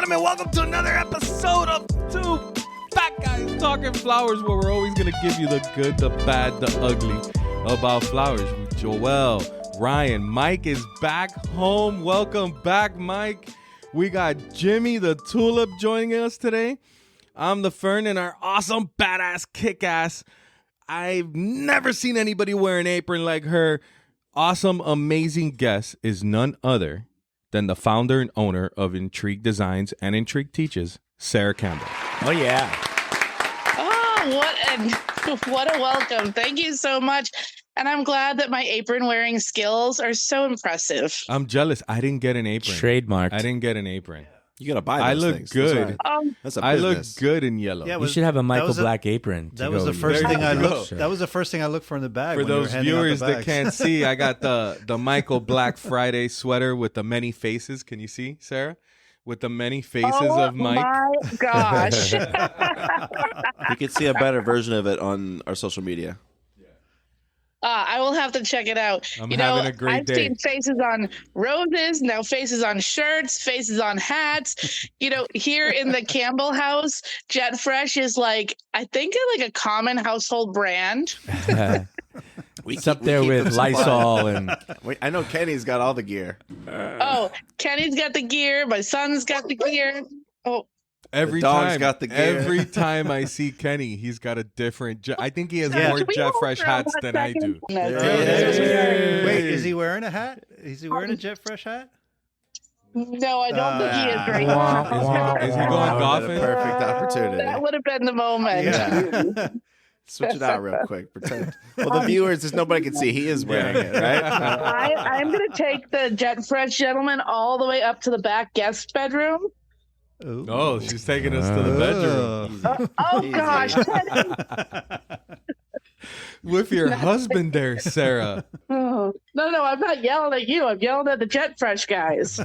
gentlemen, welcome to another episode of Two Fat Guys Talking Flowers, where we're always going to give you the good, the bad, the ugly about flowers. With Joel, Ryan, Mike is back home. Welcome back, Mike. We got Jimmy the Tulip joining us today. I'm the Fern, and our awesome, badass, kick-ass. I've never seen anybody wear an apron like her. Awesome, amazing guest is none other than the founder and owner of Intrigue Designs and Intrigue Teaches, Sarah Campbell. Oh, yeah. Oh, what a welcome. Thank you so much. And I'm glad that my apron wearing skills are so impressive. I'm jealous. I didn't get an apron. Trademarked. I didn't get an apron. You gotta buy those things. Good. That's a I look business. good in yellow. Yeah, You should have a Michael Black apron. That was the first thing I looked. That was the first thing I looked for in the bag. For when you were those handing out the viewers that bags. can't see, I got the Michael Black Friday sweater with the many faces. Can you see, Sarah? With the many faces of Mike. Oh my gosh. You can see a better version of it on our social media. I will have to check it out. I'm having a great I've day. seen faces on roses, now faces on shirts, faces on hats. Here in the Campbell house, Jet Fresh is like, I think like a common household brand. It's up there with Lysol and I know Kenny's got all the gear. Oh, Kenny's got the gear. My son's got the gear. Oh, Every The dog's time, got the gear. every time I see Kenny, he's got a different. I think he has Yeah. more Can we Jet hold Fresh for a hats hot than I second? do. No, Yay. Wait, is he wearing a hat? Is he wearing a Jet Fresh hat? No, I don't think he is right Wah, now. wah, Is he wah. going That golfing? would've been a perfect opportunity. That would have been the moment. Yeah. Switch it out real quick. Pretend. Well, the viewers, there's nobody can see. He is wearing it, right? I'm going to take the Jet Fresh gentleman all the way up to the back guest bedroom. Ooh. Oh, she's taking us to the bedroom Oh, Easy. gosh. with your husband there, Sarah. Oh. No, I'm not yelling at you. I'm yelling at the Jet Fresh guys.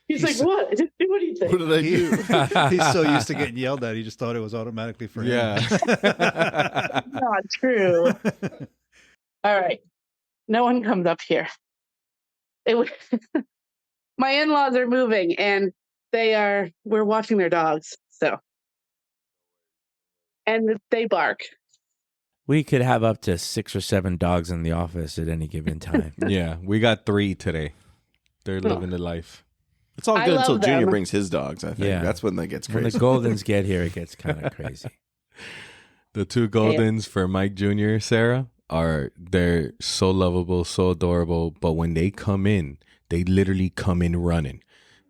He's like, what? I didn't do anything. What did I do? He's so used to getting yelled at, he just thought it was automatically for him. Yeah. Not true. All right. No one comes up here. My in-laws are moving and we're watching their dogs. And they bark. We could have up to 6 or 7 dogs in the office at any given time. Yeah, we got 3 today. They're living the life. It's all I good until love Junior them. brings his dogs, I think. Yeah. That's when that gets When the crazy. Goldens get here, it gets kind of crazy. The 2 Goldens for Mike Jr., Sarah, they're so lovable, so adorable. But when they come in, they literally come in running.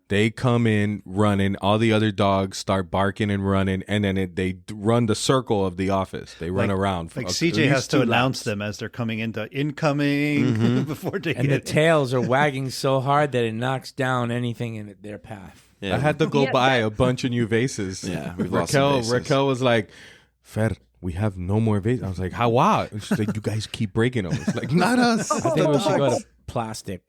They come in running. All the other dogs start barking and running, and then they run the circle of the office. They run around. Like at CJ least has to 2 announce laps. them as they're coming into incoming before they And the get tails are wagging so hard that it knocks down anything in their path. Yeah. I had to go Yeah, buy a bunch of new vases. Yeah, we've lost some vases. Raquel was like, Fer, we have no more vases. I was like, how? Wow. And she's like, you guys keep breaking them. It's like, not us. I think we should go to plastic.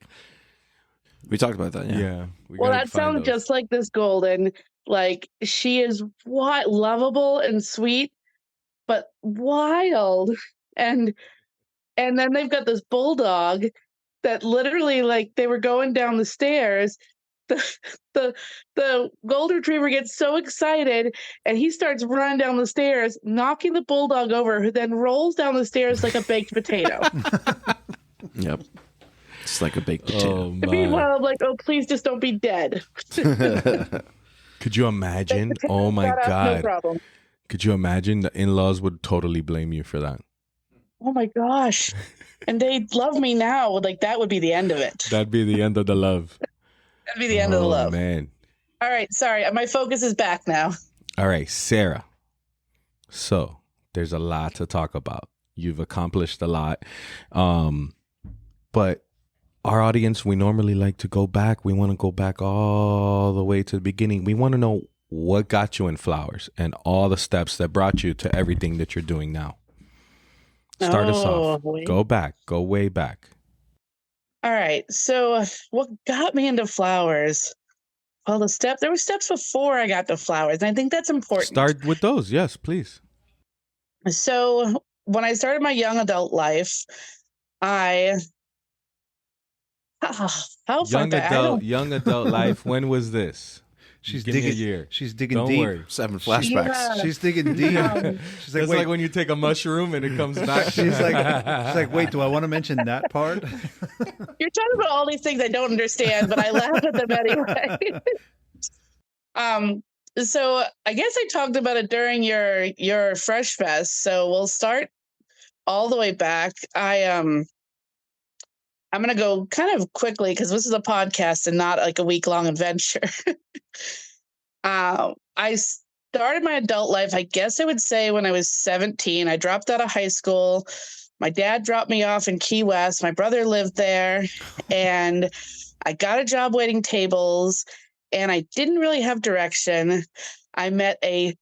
We talked about that, yeah. Yeah. Well, that sounds just like this Golden. Like, she is lovable and sweet, but wild. And then they've got this bulldog that literally, like, they were going down the stairs. The golden retriever gets so excited and he starts running down the stairs, knocking the bulldog over, who then rolls down the stairs like a baked potato. Yep. It's like a baked potato. Oh, my. Meanwhile, I'm like, oh, please just don't be dead. Could you imagine? Oh, my No God. problem. Could you imagine? The in-laws would totally blame you for that. Oh my gosh. And they love me now. Like, that would be the end of it. That'd be the end of the love. That'd be the end of the love. Man. All right. Sorry. My focus is back now. All right, Sarah. So there's a lot to talk about. You've accomplished a lot. But our audience, we normally like to go back. We want to go back all the way to the beginning. We want to know what got you in flowers and all the steps that brought you to everything that you're doing now. Start us off. Go back. Go way back. All right. So what got me into flowers? Well, there were steps before I got to flowers. And I think that's important. Start with those. Yes, please. So when I started my young adult life, I How far Young back? young adult life. When was this? She's Give me a digging. year. She's digging Don't deep. worry. 7 flashbacks. Yeah. She's digging deep. She's like, It's wait. like when you take a mushroom and it comes back. she's like, wait. Do I want to mention that part? You're talking about all these things I don't understand, but I laugh at them anyway. So I guess I talked about it during your Fresh Fest. So we'll start all the way back. I'm gonna go kind of quickly because this is a podcast and not like a week-long adventure. I started my adult life, I guess I would say, when I was 17. I dropped out of high school. My dad dropped me off in Key West. My brother lived there, and I got a job waiting tables, and I didn't really have direction. I met a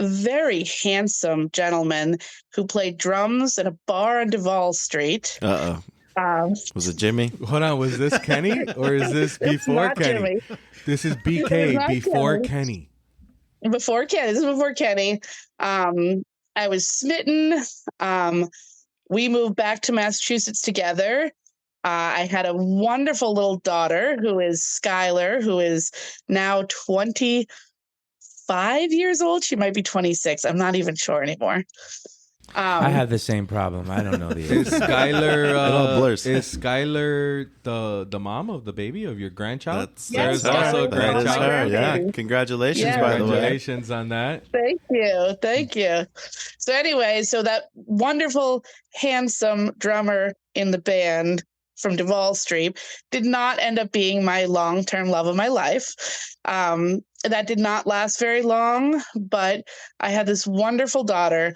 very handsome gentleman who played drums at a bar on Duval Street. Was it Jimmy? Hold on, was this Kenny or is this before Not Kenny? Jimmy. This is It's BK not before Kenny. Kenny. Before Kenny. This is before Kenny. I was smitten. We moved back to Massachusetts together. I had a wonderful little daughter who is Skylar, who is now 25 years old. She might be 26. I'm not even sure anymore. I have the same problem. I don't know the Is age. Skylar all blurs. is Skylar the mom of the baby of your grandchild? Yes, There's also a Skylar. That is grandchild. her. Yeah. Baby. Congratulations, Yeah. by the way. Congratulations on that. Thank you. Thank you. So anyway, so that wonderful, handsome drummer in the band from Duval Street did not end up being my long-term love of my life. That did not last very long, but I had this wonderful daughter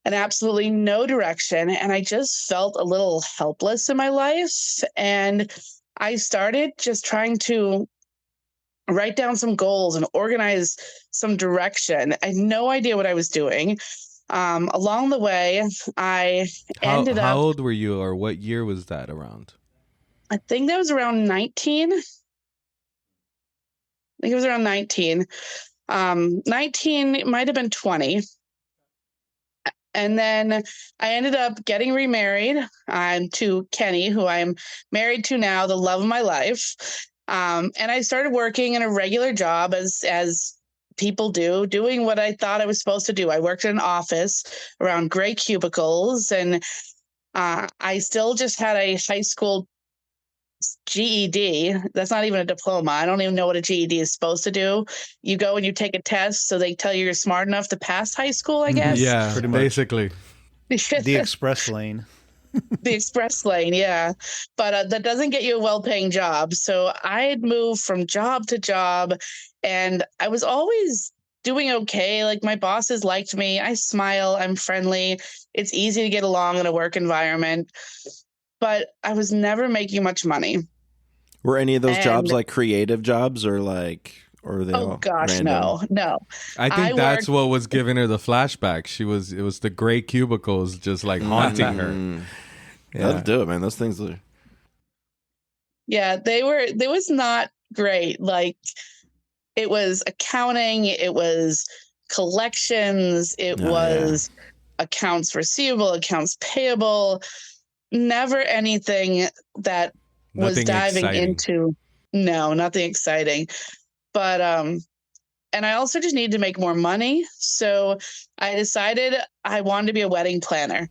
and absolutely no direction. And I just felt a little helpless in my life. And I started just trying to write down some goals and organize some direction. I had no idea what I was doing. Along the way, I ended How up, old were you, or what year was that around? I think that was around 19. I think it was around 19. 19, it might have been 20. And then I ended up getting remarried to Kenny, who I'm married to now, the love of my life. And I started working in a regular job as people do, doing what I thought I was supposed to do. I worked in an office around gray cubicles, and I still just had a high school GED. That's not even a diploma. I don't even know what a GED is supposed to do. You go and you take a test, so they tell you you're smart enough to pass high school, I guess. Yeah, Pretty much. basically. The express lane. The express lane, yeah. But that doesn't get you a well-paying job. So I had moved from job to job, and I was always doing okay. Like, my bosses liked me. I smile. I'm friendly. It's easy to get along in a work environment. But I was never making much money. Were any of those jobs And- like creative jobs or are they all Oh gosh, random? no. I think I that's what was giving her the flashback. It was the gray cubicles just like haunting her. Mm. Yeah. That'll do it, man. Those things are... Yeah, they was not great. Like, it was accounting, it was collections, it Oh, was accounts receivable, accounts payable, never anything that was Nothing diving exciting. into, no, nothing exciting. But and I also just needed to make more money. So I decided I wanted to be a wedding planner.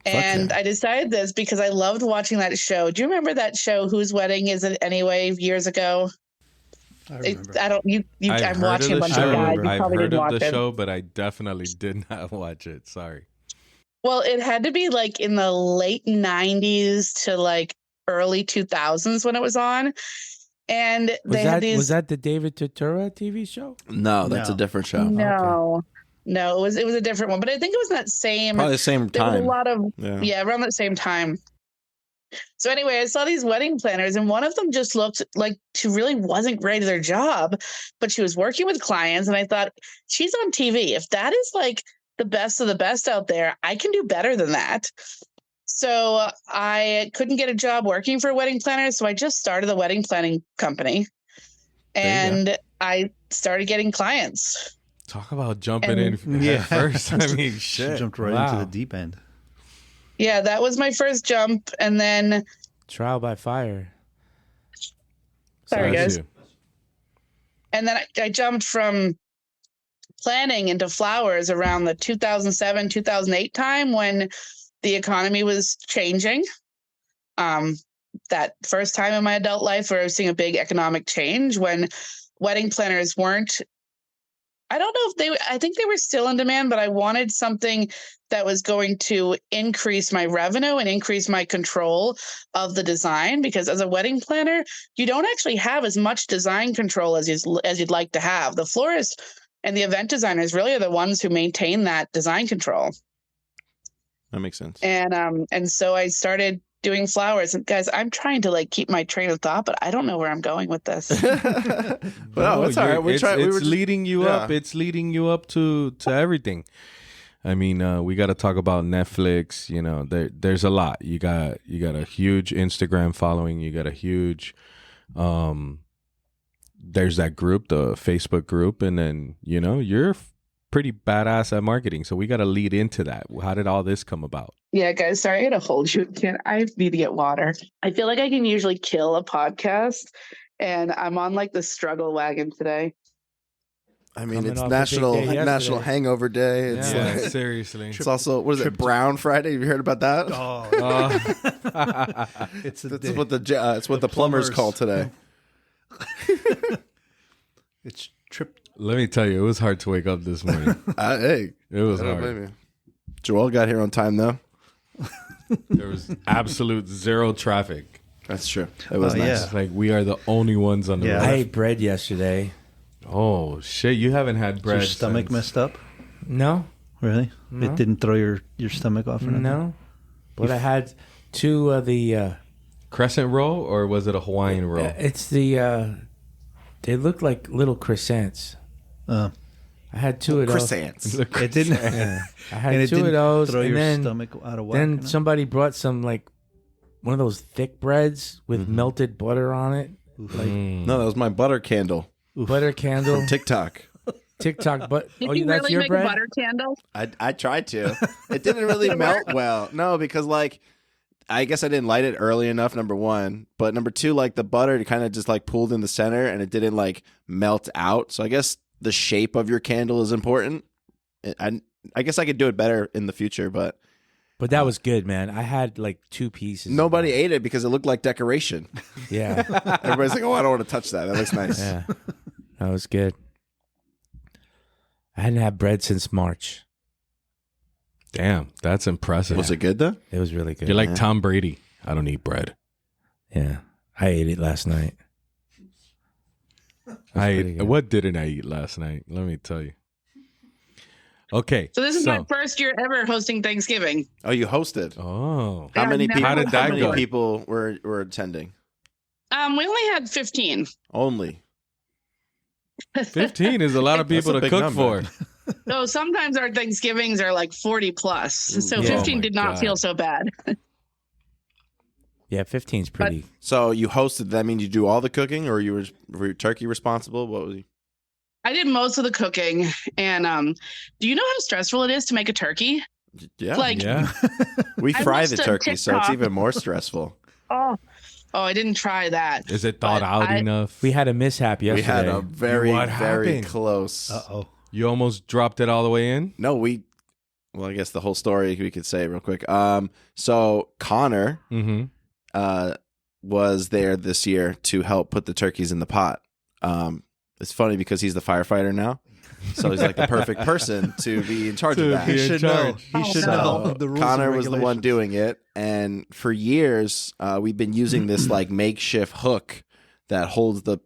And yeah. I decided this because I loved watching that show. Do you remember that show, Whose Wedding Is It Anyway, years ago? I remember. I don't. I've I'm heard watching a of the bunch show. of guys. You I've probably heard didn't of watch the it. show, but I definitely did not watch it. Sorry. Well, it had to be like in the late 90s to like early 2000s when it was on. And they had these. Was that the David Turturro TV show? No, that's No. a different show. No, it was a different one. But I think it was that same. Probably the same There was a time. lot of Yeah. around that same time. So anyway, I saw these wedding planners, and one of them just looked like she really wasn't great at her job, but she was working with clients. And I thought, she's on TV. If that is like the best of the best out there, I can do better than that. So I couldn't get a job working for a wedding planner. So I just started a wedding planning company, and I started getting clients. Talk about jumping And- in Yeah. head first. I mean, She shit. jumped right Wow. into the deep end. Yeah, that was my first jump. And then Trial by fire. Sorry, Bless guys. you. And then I jumped from planning into flowers around the 2007, 2008 time when the economy was changing. That first time in my adult life where I was seeing a big economic change when wedding planners weren't, I don't know if I think they were still in demand, but I wanted something that was going to increase my revenue and increase my control of the design, because as a wedding planner, you don't actually have as much design control as you'd like to have. The florist and the event designers really are the ones who maintain that design control. That makes sense. And so I started doing flowers. And guys, I'm trying to like keep my train of thought, but I don't know where I'm going with this. Well, it's all right. It's leading you up. It's leading you up to everything. I mean, we got to talk about Netflix. You know, there's a lot. You got a huge Instagram following. You got a huge, there's that group, the Facebook group, and then you're pretty badass at marketing. So we got to lead into that. How did all this come about? Yeah, guys, sorry I had to hold you again. I need to get water. I feel like I can usually kill a podcast, and I'm on like the struggle wagon today. I mean, Coming it's off a big day yesterday. National Hangover Day. It's Yeah, like, seriously. it's also, what is it, Brown Friday? Have you heard about that? Oh, it's What the plumbers call today. It's trip. Let me tell you, it was hard to wake up this morning. Hey, It was I don't hard. blame you. Joel got here on time though. There was absolute zero traffic. That's true. It was nice. It's like we are the only ones on the Yeah. road. I ate bread yesterday. Oh shit! You haven't had Is bread. your stomach since- messed up? No, Really? No. It didn't throw your stomach off or nothing? no. But I had two of the. Crescent roll, or was it a Hawaiian roll? It's the. They look like little croissants. I had two of those. Croissants. It didn't. Yeah. I had And it two of didn't those, throw and your then stomach out of whack. then or nothing? somebody brought some like one of those thick breads with melted butter on it, like No, that was my butter candle butter candle, from TikTok. TikTok. But Did oh, you that's really your make bread. a butter candle? I tried to. It didn't really melt well. No, because like I guess I didn't light it early enough, number one. But number two, like the butter kind of just like pooled in the center and it didn't like melt out. So I guess the shape of your candle is important. I guess I could do it better in the future, but But that was good, man. I had like two pieces. of nobody that. ate it because it looked like decoration. Yeah, Everybody's like, "Oh, I don't want to touch that. That looks nice." yeah, that was good. I hadn't had bread since March. Damn, that's impressive. Was it good though? It was really good. You're like Yeah. Tom Brady. I don't eat bread. Yeah, I ate it last night. I pretty ate, good. what didn't I eat last night? Let me tell you. Okay. So this is my first year ever hosting Thanksgiving. Oh, you hosted. Oh. How Yeah, many I've people? never How did that How many go? people were attending? We only had 15. Only. 15 is a lot of That's people a to big cook number. for. So sometimes our Thanksgivings are like 40 plus. So Yeah. 15 Oh my did not God. feel so bad. Yeah, 15's pretty. So you hosted. That mean you do all the cooking, or were your turkey responsible? What was you? I did most of the cooking. And do you know how stressful it is to make a turkey? Yeah, Like, Yeah. we I fry watched the a turkey, so it's TikTok. even more stressful. oh, I didn't try that. Is it thought But out I- enough? We had a mishap We yesterday. had a very, What very happened? close. Uh-oh. You almost dropped it all the way in? No, well, I guess the whole story we could say real quick. So Connor Mm-hmm. was there this year to help put the turkeys in the pot. It's funny because he's the firefighter now, so he's like the perfect person to be in charge of To that. be He in should know. charge. He should So, know the rules. Connor and was the one regulations. doing it, and for years we've been using this like makeshift hook that holds the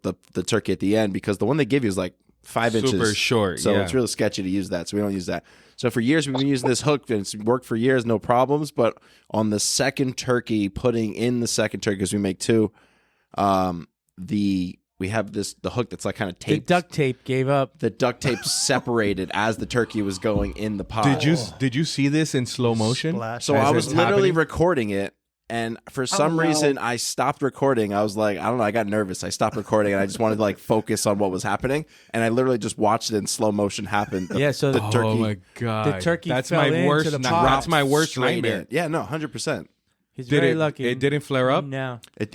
turkey at the end, because the one they give you is like 5 Super inches short, so yeah. it's really sketchy to use that. So we don't use that. So for years we've been using this hook, and it's worked for years, no problems. But on the second turkey, putting in the second turkey, because we make two, we have the hook that's like kind of the taped. duct tape gave up. The duct tape separated as the turkey was going in the pot. Did you see this in slow motion? Splash. So As I was it's literally happening? recording it, and for some no. reason I stopped recording. I was like, I don't know, I got nervous. I stopped recording, and I just wanted to like focus on what was happening. And I literally just watched it in slow motion happen. Yeah, so turkey Oh my god. the turkey That's fell my into worst. the pot. That's my worst Straight nightmare. in. Yeah, no, 100%. He's very lucky. It didn't flare up? No. It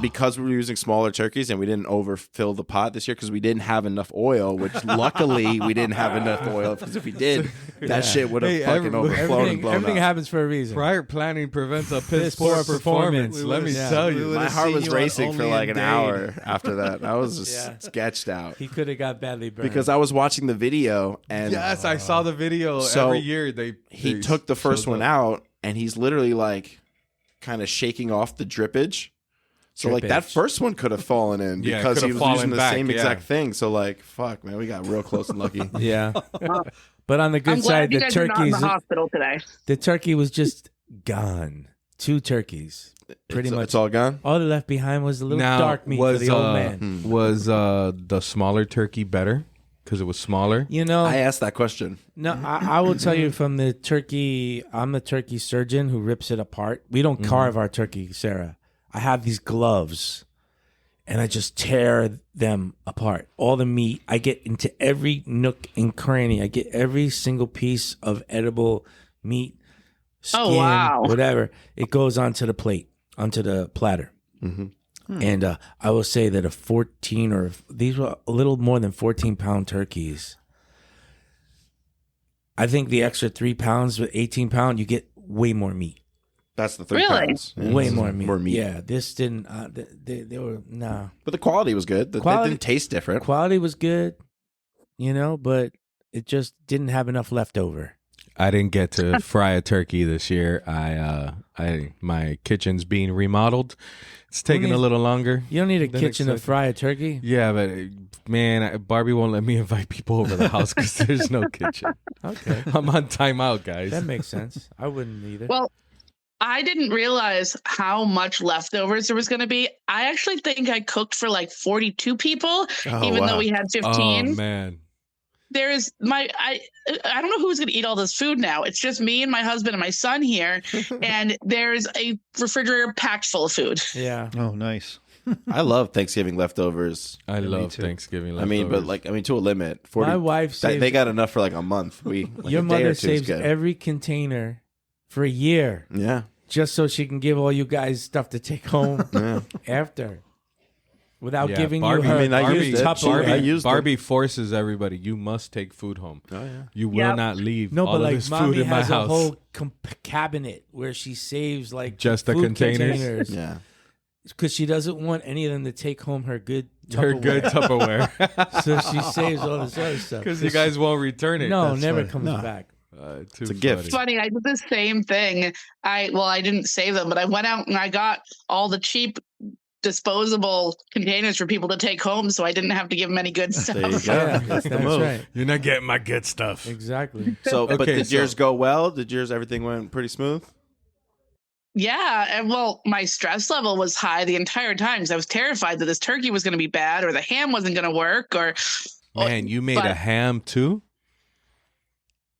because we were using smaller turkeys and we didn't overfill the pot this year because we didn't have enough oil. Which luckily we didn't have enough oil because if we did, that shit would have fucking overflowed and blown Everything up. happens for a reason. Prior planning prevents a Piss piss poor poor performance. performance. Let me Yeah. tell We you. would've My heart seen was you on racing for Only like in an Dade. hour after that. I was just Yeah. sketched out He could have got badly burned. because I was watching the video and Yes, I saw the video So, every year. he they took the first shows one up. out and he's literally like kind of shaking off the drippage. So like that Drippage. first one could have fallen in Yeah, it because he could've was fallen using the back, same yeah. exact thing. So like, fuck, man, we got real close and lucky. Yeah. But on the good I'm side, glad you the guys are not in turkeys, the hospital today. the turkey was just gone. 2 turkeys. Pretty much. It's all gone. All that left behind was a little Now, dark meat for the old man. Was the smaller turkey better because it was smaller? You know, I asked that question. no, I will tell you from the turkey, I'm the turkey surgeon who rips it apart. We don't carve our turkey, Sarah. I have these gloves and I just tear them apart. All the meat, I get into every nook and cranny. I get every single piece of edible meat, skin, wow. whatever. It goes onto the plate, onto the platter. And I will say that these were a little more than 14-pound turkeys. I think the extra 3 pounds with 18-pound, you get way more meat. That's the 3 Really? pounds. Yeah, Way this is more meat. More meat. Yeah, this didn't. They were no. But the quality was good. They didn't taste different. Quality was good, but it just didn't have enough left over. I didn't get to fry a turkey this year. My kitchen's being remodeled. It's taking a little longer. You don't need a than kitchen to expected. fry a turkey. Yeah, but man, Barbie won't let me invite people over the house because there's no kitchen. Okay, I'm on timeout, guys. that makes sense. I wouldn't either. Well, I didn't realize how much leftovers there was going to be. I actually think I cooked for like 42 people, even wow. though we had 15. Oh man, There's I don't know who's going to eat all this food now. It's just me and my husband and my son here, and there's a refrigerator packed full of food. Yeah. Oh, nice. I love Thanksgiving leftovers. I me love too. Thanksgiving. I mean, to a limit. 40, My wife saves. they got enough for like a month. Like your a day mother or two is saves good. every container for a year Yeah. just so she can give all you guys stuff to take home Yeah. after, without Yeah, giving Barbie- you her. I mean, I used used it. Tupperware. I used it. Barbie forces everybody. You must take food home. Oh yeah. You will Yep. not leave No, all but of like this food mommy in my has a house. whole cabinet where she saves like Just the food containers? Yeah. because she doesn't want any of them to take home her good Her good Tupperware. Tupperware. So she saves all this other stuff. Because you guys won't return it. no, That's never funny. comes No. back. It's a gift. It's funny. I did the same thing. I didn't save them, but I went out and I got all the cheap disposable containers for people to take home, so I didn't have to give them any good stuff. There you go. Yeah, That's the that's move. right. You're not getting my good stuff. Exactly. So, but Okay, did yours go well? Did yours everything went pretty smooth? Yeah, and my stress level was high the entire time because I was terrified that this turkey was going to be bad or the ham wasn't going to work or. Man, you made But- a ham too?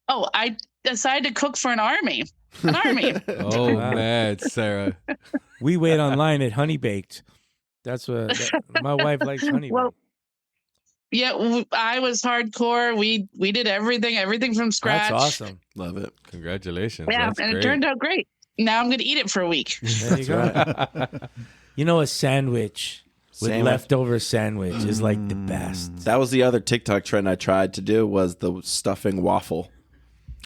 Oh, I decided to cook for an army. An army. Oh, Wow. man, Sarah. We wait online at Honey Baked. That's my wife likes honey. Well, yeah, I was hardcore. We did everything from scratch. That's awesome. Love it. Congratulations. Yeah, That's and great. it turned out great. Now I'm going to eat it for a week. There you go. You know, a sandwich with Sandwich. leftover sandwich is like the best. That was the other TikTok trend I tried to do was the stuffing waffle.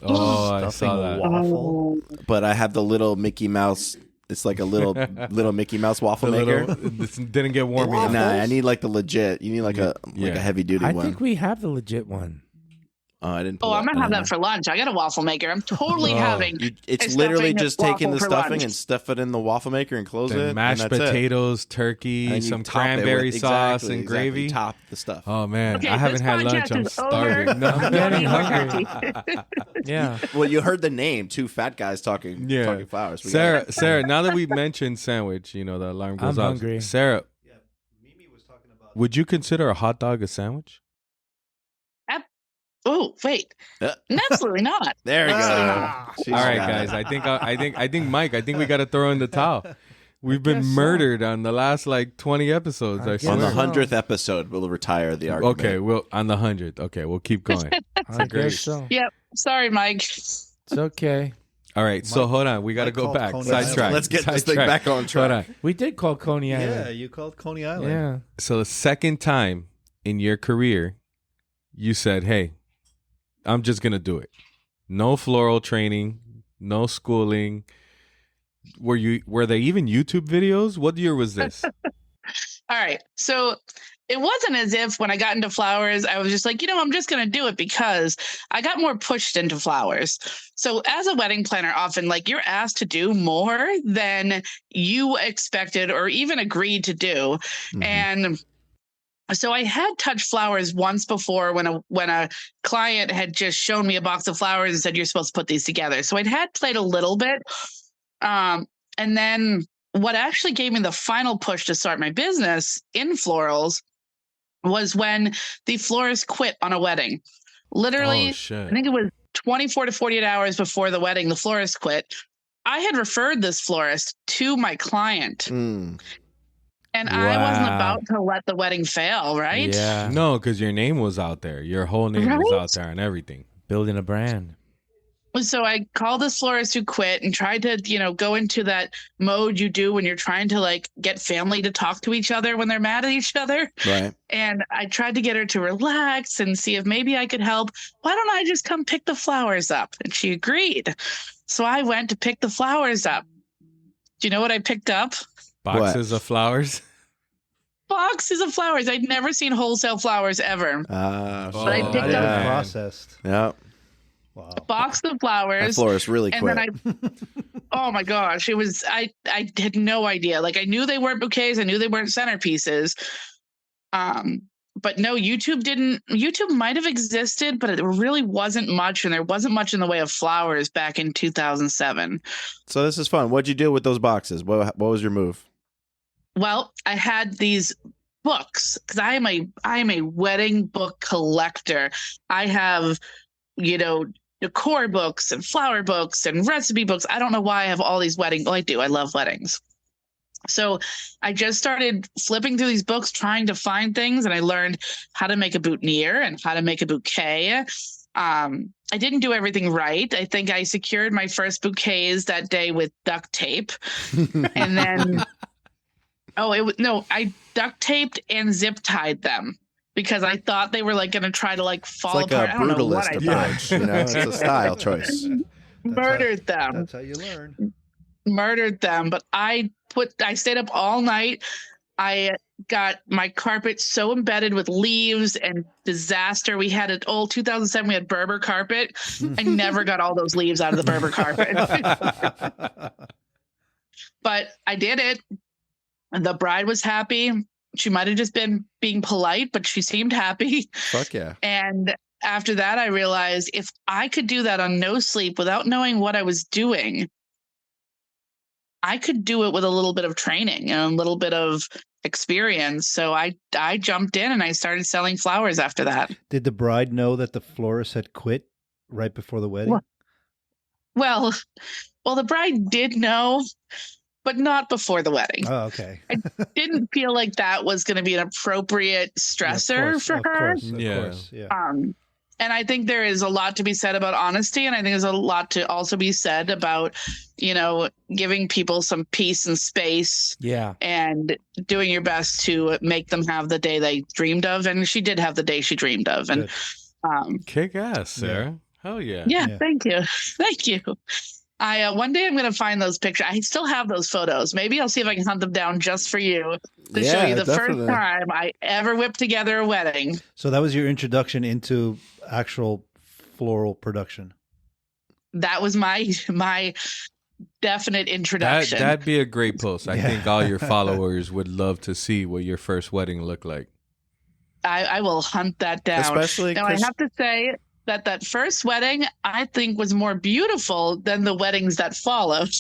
Oh, I saw Stuffing that. waffle. But I have the little Mickey Mouse. It's like a little Mickey Mouse waffle The maker. this didn't get warm enough. Nah, I need like the legit. You need like a Yeah. heavy duty I one. think we have the legit one. Oh, I didn't. Oh, pull I'm it. going to have that for lunch. I got a waffle maker. I'm totally having It's a literally stuffing just taking the waffle for stuffing lunch. and stuff it in the waffle maker and close Then it. mashed and that's it. potatoes, turkey, And you some top it with- cranberry sauce exactly, and exactly. gravy. Top the stuff. Oh, man. Okay, I haven't this had lunch. podcast I'm is starving. over. No. I'm getting More hungry. turkey. Yeah. Well, you heard the name. Two fat guys talking. Yeah. Talking flowers. We got it. Sarah, now that we mentioned sandwich, the alarm goes I'm off. hungry. Sarah, would you consider a hot dog a sandwich? Oh, wait. Yeah. Absolutely not. There you go. Ah. She's All right, got guys. it. I think, Mike. I think we got to throw in the towel. We've been guess so. murdered on the last 20 episodes. I guess swear. On the so. 100th episode, we'll retire the argument. Okay, well, on the 100th. Okay, we'll keep going. I great. guess so. Yep. Sorry, Mike. It's okay. All right, so hold on. We got to Mike go called back. Coney Sidetrack. Island. Let's get this thing Sidetrack. back on track. Hold on. We did call Coney Island. Yeah, you called Coney Island. Yeah. So the second time in your career, you said, "Hey, I'm just gonna do it. No floral training, no schooling." Were they even YouTube videos? What year was this? All right. So it wasn't as if when I got into flowers, I was just like, I'm just going to do it, because I got more pushed into flowers. So as a wedding planner, often like you're asked to do more than you expected or even agreed to do. Mhm. And so I had touched flowers once before when a client had just shown me a box of flowers and said, "You're supposed to put these together." So I'd had played a little bit. And then what actually gave me the final push to start my business in florals was when the florist quit on a wedding. Literally, Oh shit! I think it was 24 to 48 hours before the wedding, the florist quit. I had referred this florist to my client, and I wasn't Wow. about to let the wedding fail, right? Yeah. No, because your name was out there. Your whole name was out there and everything. Building a brand. So I called this florist who quit and tried to, go into that mode you do when you're trying to like get family to talk to each other when they're mad at each other. Right. And I tried to get her to relax and see if maybe I could help. Why don't I just come pick the flowers up? And she agreed. So I went to pick the flowers up. Do you know what I picked up? Boxes of flowers. Boxes of flowers. I'd never seen wholesale flowers ever. Oh, I picked Not up- even processed. Yeah. Wow. Box of That flowers. florist really And quit. then oh my gosh, it was, I had no idea. Like I knew they weren't bouquets. I knew they weren't centerpieces. But no, YouTube might have existed, but it really wasn't much. And there wasn't much in the way of flowers back in 2007. So this is fun. What'd you do with those boxes? What was your move? Well, I had these books because I am a wedding book collector. I have, decor books and flower books and recipe books. I don't know why I have all these wedding. Well, I do. I love weddings. So I just started flipping through these books, trying to find things, and I learned how to make a boutonniere and how to make a bouquet. I didn't do everything right. I think I secured my first bouquets that day with duct tape, and then I duct taped and zip tied them because I thought they were like going to try to like fall It's like apart. a I don't know what brutalist I approach. thought. It's a style choice. Murdered them. That's how you learn. Murdered them. But I stayed up all night. I got my carpet so embedded with leaves and disaster. We had an old 2007, we had Berber carpet. I never got all those leaves out of the Berber carpet. But I did it. The bride was happy. She might have just been being polite, but she seemed happy. Fuck yeah. And after that, I realized if I could do that on no sleep without knowing what I was doing, I could do it with a little bit of training and a little bit of experience. So I jumped in and I started selling flowers after that. Did the bride know that the florist had quit right before the wedding? Well, the bride did know, but not before the wedding. Oh, okay. Didn't feel like that was going to be an appropriate stressor for her. Of Yeah. course, yeah. And I think there is a lot to be said about honesty. And I think there's a lot to also be said about, giving people some peace and space Yeah. and doing your best to make them have the day they dreamed of. And she did have the day she dreamed of. And Kick ass, Sarah. Hell yeah. yeah, Yeah. thank you. Thank you. One day I'm going to find those pictures. I still have those photos. Maybe I'll see if I can hunt them down just for you to show you the definitely. first time I ever whipped together a wedding. So that was your introduction into actual floral production. That was my definite introduction. That'd be a great post. I Yeah. think all your followers would love to see what your first wedding looked like. I will hunt that down. Especially Now, I have to say that first wedding, I think, was more beautiful than the weddings that followed.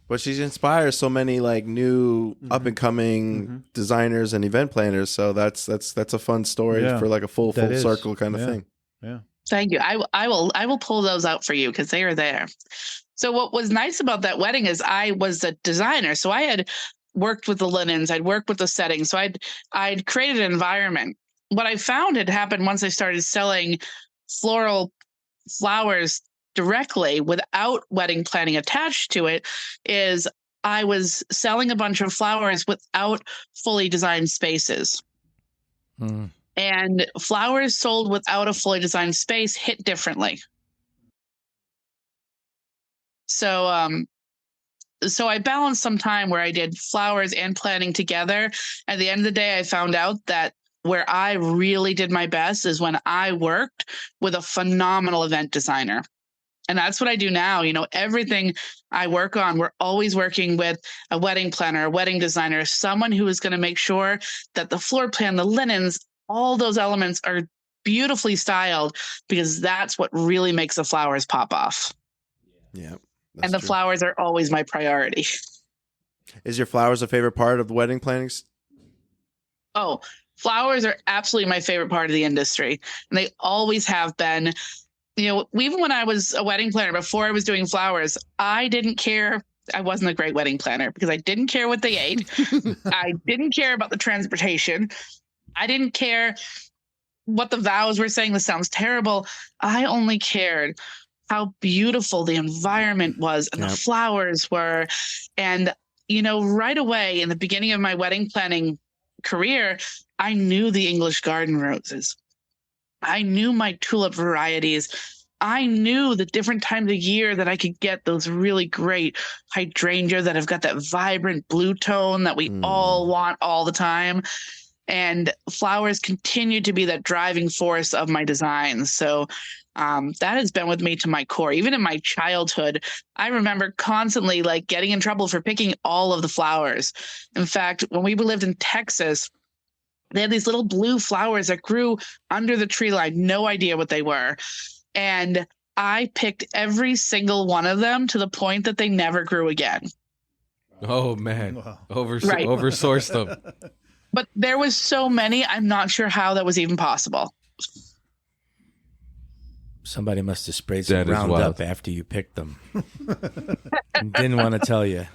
But she inspires so many like new up and coming designers and event planners. So that's a fun story Yeah, for like a full that is. circle kind of Yeah. thing. Yeah. Thank you. I will pull those out for you because they are there. So what was nice about that wedding is I was the designer. So I had worked with the linens, I'd worked with the settings. So I'd created an environment. What I found had happened once I started selling floral flowers directly without wedding planning attached to it is I was selling a bunch of flowers without fully designed spaces. Mm. And flowers sold without a fully designed space hit differently. So so I balanced some time where I did flowers and planning together. At the end of the day, I found out that where I really did my best is when I worked with a phenomenal event designer. And that's what I do now. You know, everything I work on, we're always working with a wedding planner, a wedding designer, someone who is going to make sure that the floor plan, the linens, all those elements are beautifully styled, because that's what really makes the flowers pop off. Yeah. And the flowers are always my priority. Is your flowers a favorite part of the wedding planning? Oh, flowers are absolutely my favorite part of the industry. And they always have been. You know, even when I was a wedding planner, before I was doing flowers, I didn't care. I wasn't a great wedding planner because I didn't care what they ate. I didn't care about the transportation. I didn't care what the vows were saying. This sounds terrible. I only cared how beautiful the environment was and the flowers were. And, you know, right away in the beginning of my wedding planning career, I knew the English garden roses. I knew my tulip varieties. I knew the different times of year that I could get those really great hydrangea that have got that vibrant blue tone that we all want all the time. And flowers continue to be that driving force of my designs. So that has been with me to my core. Even in my childhood, I remember constantly like getting in trouble for picking all of the flowers. In fact, when we lived in Texas, they had these little blue flowers that grew under the tree line. No idea what they were. And I picked every single one of them to the point that they never grew again. Oh, man. Wow. Oversourced them. But there was so many, I'm not sure how that was even possible. Somebody must have sprayed some That is Roundup wild. after you picked them. And didn't want to tell you.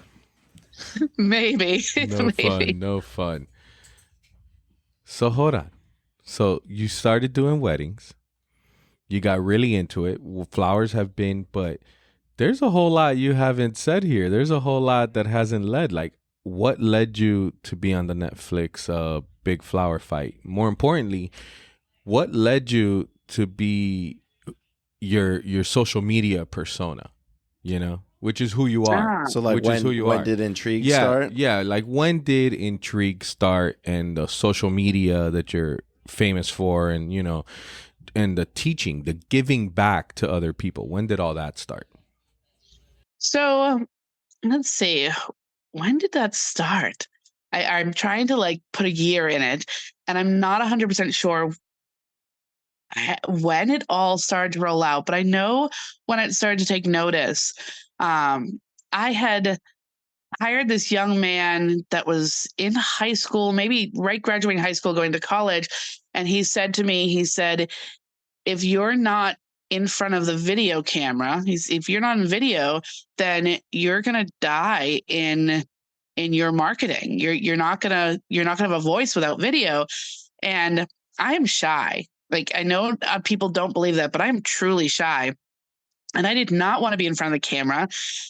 Maybe. No Maybe. fun. No fun. So hold on. So you started doing weddings. You got really into it. Flowers have been, but there's a whole lot you haven't said here. There's a whole lot that hasn't led. Like, what led you to be on the Netflix Big Flower Fight? More importantly, what led you to be your social media persona? You know, which is who you are. So like Which is who you when are. did Intrigue Yeah, start? yeah. Like, when did Intrigue start, and the social media that you're famous for, and you know, and the teaching, the giving back to other people? When did all that start? So let's see. When did that start? I'm trying to like put a year in it, and I'm not 100% sure when it all started to roll out, but I know when it started to take notice. I had hired this young man that was in high school, maybe right graduating high school, going to college. And he said to me, he said, if you're not in front of the video camera, if you're not in video, then you're going to die in your marketing. You're not going to have a voice without video. And I'm shy. Like, I know people don't believe that, but I'm truly shy. And I did not want to be in front of the camera.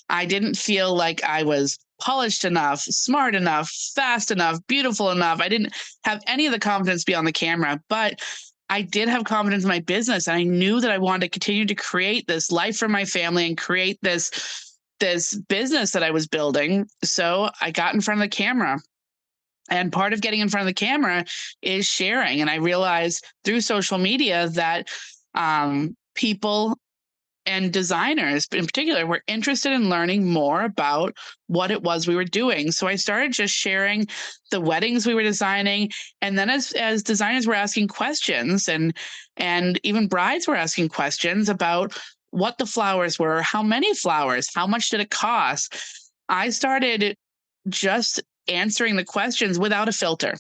I didn't feel like I was polished enough, smart enough, fast enough, beautiful enough. I didn't have any of the confidence to be on the camera, but I did have confidence in my business. And I knew that I wanted to continue to create this life for my family and create this business that I was building. So I got in front of the camera. And part of getting in front of the camera is sharing. And I realized through social media that people and designers in particular were interested in learning more about what it was we were doing. So I started just sharing the weddings we were designing. And then as designers were asking questions, and even brides were asking questions about what the flowers were, how many flowers, how much did it cost, I started just answering the questions without a filter.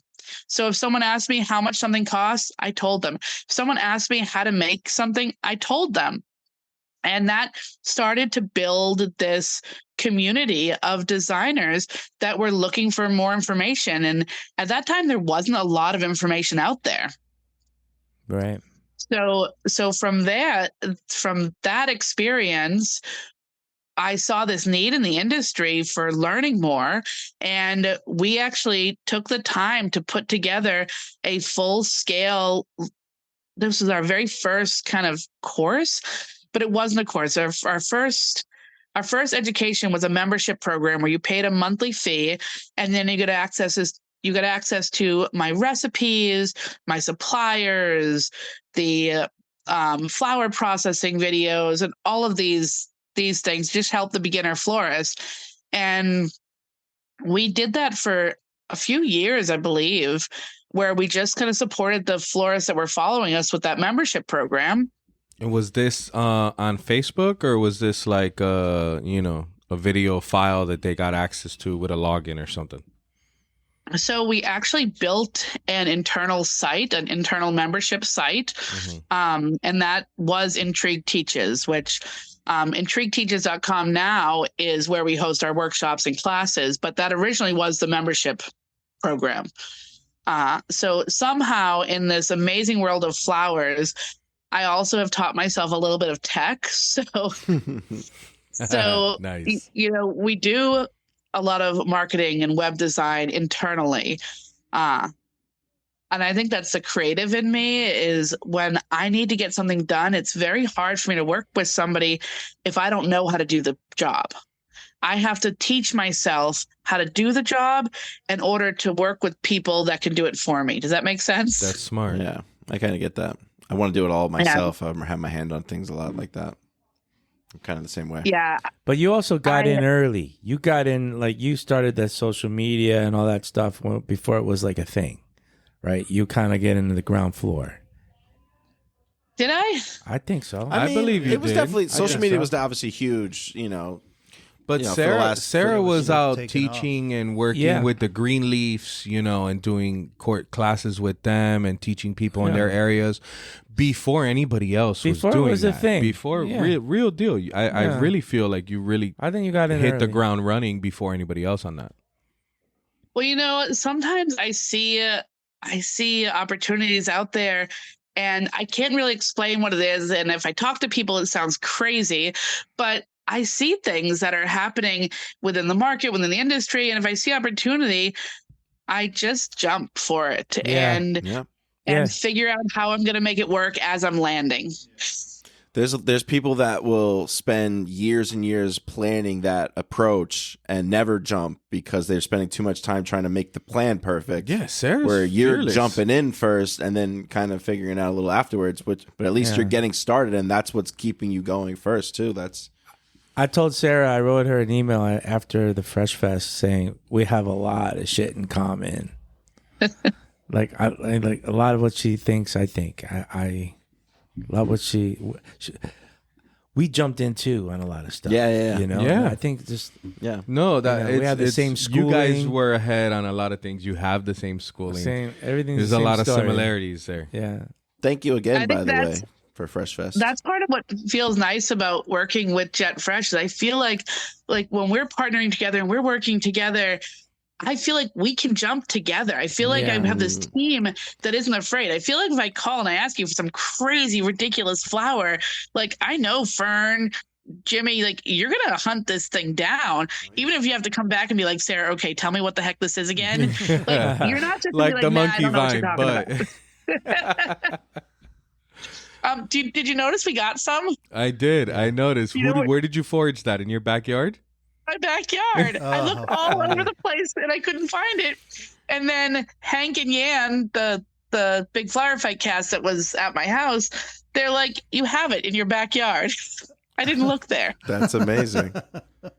So if someone asked me how much something costs, I told them. If someone asked me how to make something, I told them. And that started to build this community of designers that were looking for more information. And at that time, there wasn't a lot of information out there. Right. So from that experience, I saw this need in the industry for learning more, and we actually took the time to put together a full scale. This was our very first kind of course, but it wasn't a course. Our first education was a membership program where you paid a monthly fee, and then you got access to my recipes, my suppliers, the flower processing videos, and all of these things just help the beginner florist. And we did that for a few years, I believe, where we just kind of supported the florists that were following us with that membership program. And was this on Facebook, or was this like a video file that they got access to with a login or something? So we actually built an internal site, an internal membership site, and that was Intrigue Teaches, which intrigueteaches.com now is where we host our workshops and classes, but that originally was the membership program. So somehow in this amazing world of flowers, I also have taught myself a little bit of tech. So Nice. We do a lot of marketing and web design internally. And I think that's the creative in me, is when I need to get something done, it's very hard for me to work with somebody if I don't know how to do the job. I have to teach myself how to do the job in order to work with people that can do it for me. Does that make sense? That's smart. Yeah, I kind of get that. I want to do it all myself. I have my hand on things a lot like that. I'm kind of the same way. Yeah. But you also got in early. You got in, like, you started that social media and all that stuff before it was like a thing, right? You kind of get into the ground floor. Did I? I think so. I mean, believe you it was did. definitely, social media so. was obviously huge, But for the Sarah was out taking teaching and working with the Greenleafs, and doing court classes with them and teaching people in their areas before anybody else was Before it doing was a that. thing. Before Yeah. real deal. I really feel like you really I think you got in hit the early. ground running before anybody else on that. Well, sometimes I see opportunities out there, and I can't really explain what it is. And if I talk to people, it sounds crazy, but I see things that are happening within the market, within the industry. And if I see opportunity, I just jump for it and figure out how I'm going to make it work as I'm landing. There's people that will spend years and years planning that approach and never jump because they're spending too much time trying to make the plan perfect. Yeah, Sarah's where you're fearless. jumping in first and then kind of figuring it out a little afterwards. But at least you're getting started, and that's what's keeping you going first too. I told Sarah, I wrote her an email after the Fresh Fest saying we have a lot of shit in common. like a lot of what she thinks, I think. I love what she we jumped into on a lot of stuff. Yeah. Yeah. I think just No, that we have the same You guys schooling. were ahead on a lot of things. You have the same schooling. everything's There's the a same lot of story. similarities there. Yeah. Thank you again, I by think the way, that's- for Fresh Fest. That's part of what feels nice about working with Jet Fresh. I feel like when we're partnering together and we're working together, I feel like we can jump together. I feel like I have this team that isn't afraid. I feel like if I call and I ask you for some crazy, ridiculous flower, like I know Fern, Jimmy, like you're going to hunt this thing down, even if you have to come back and be like, Sarah, okay, tell me what the heck this is again. Like you're not just like the "Nah, I monkey don't know what vine, you're talking but about." Did you notice we got some? I did. I noticed. Where did you forage that? In your backyard? My backyard. I looked all over the place and I couldn't find it. And then Hank and Yan, the big flower fight cast that was at my house, they're like, you have it in your backyard. I didn't look there. That's amazing. So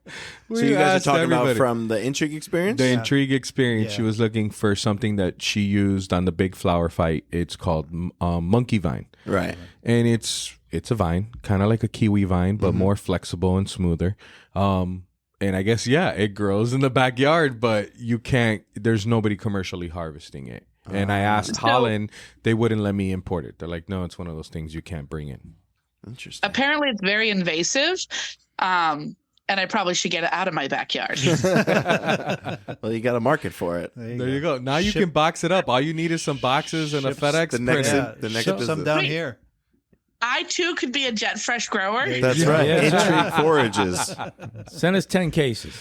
We you guys asked are talking about everybody. from the Intrigue Experience? The Intrigue Experience. Yeah. She was looking for something that she used on the big flower fight. It's called monkey vine. Right. And it's a vine, kind of like a kiwi vine, but more flexible and smoother. And I guess, it grows in the backyard, but you can't, there's nobody commercially harvesting it. And I asked Holland, they wouldn't let me import it. They're like, no, it's one of those things you can't bring in. Interesting. Apparently it's very invasive. And I probably should get it out of my backyard. Well, you got a market for it. There you go. Now you can box it up. All you need is some boxes and a FedEx the next printer. the next Ship business. some down here. I too could be a Jet Fresh grower. That's right. Yeah. Intrigue forages. Send us 10 cases.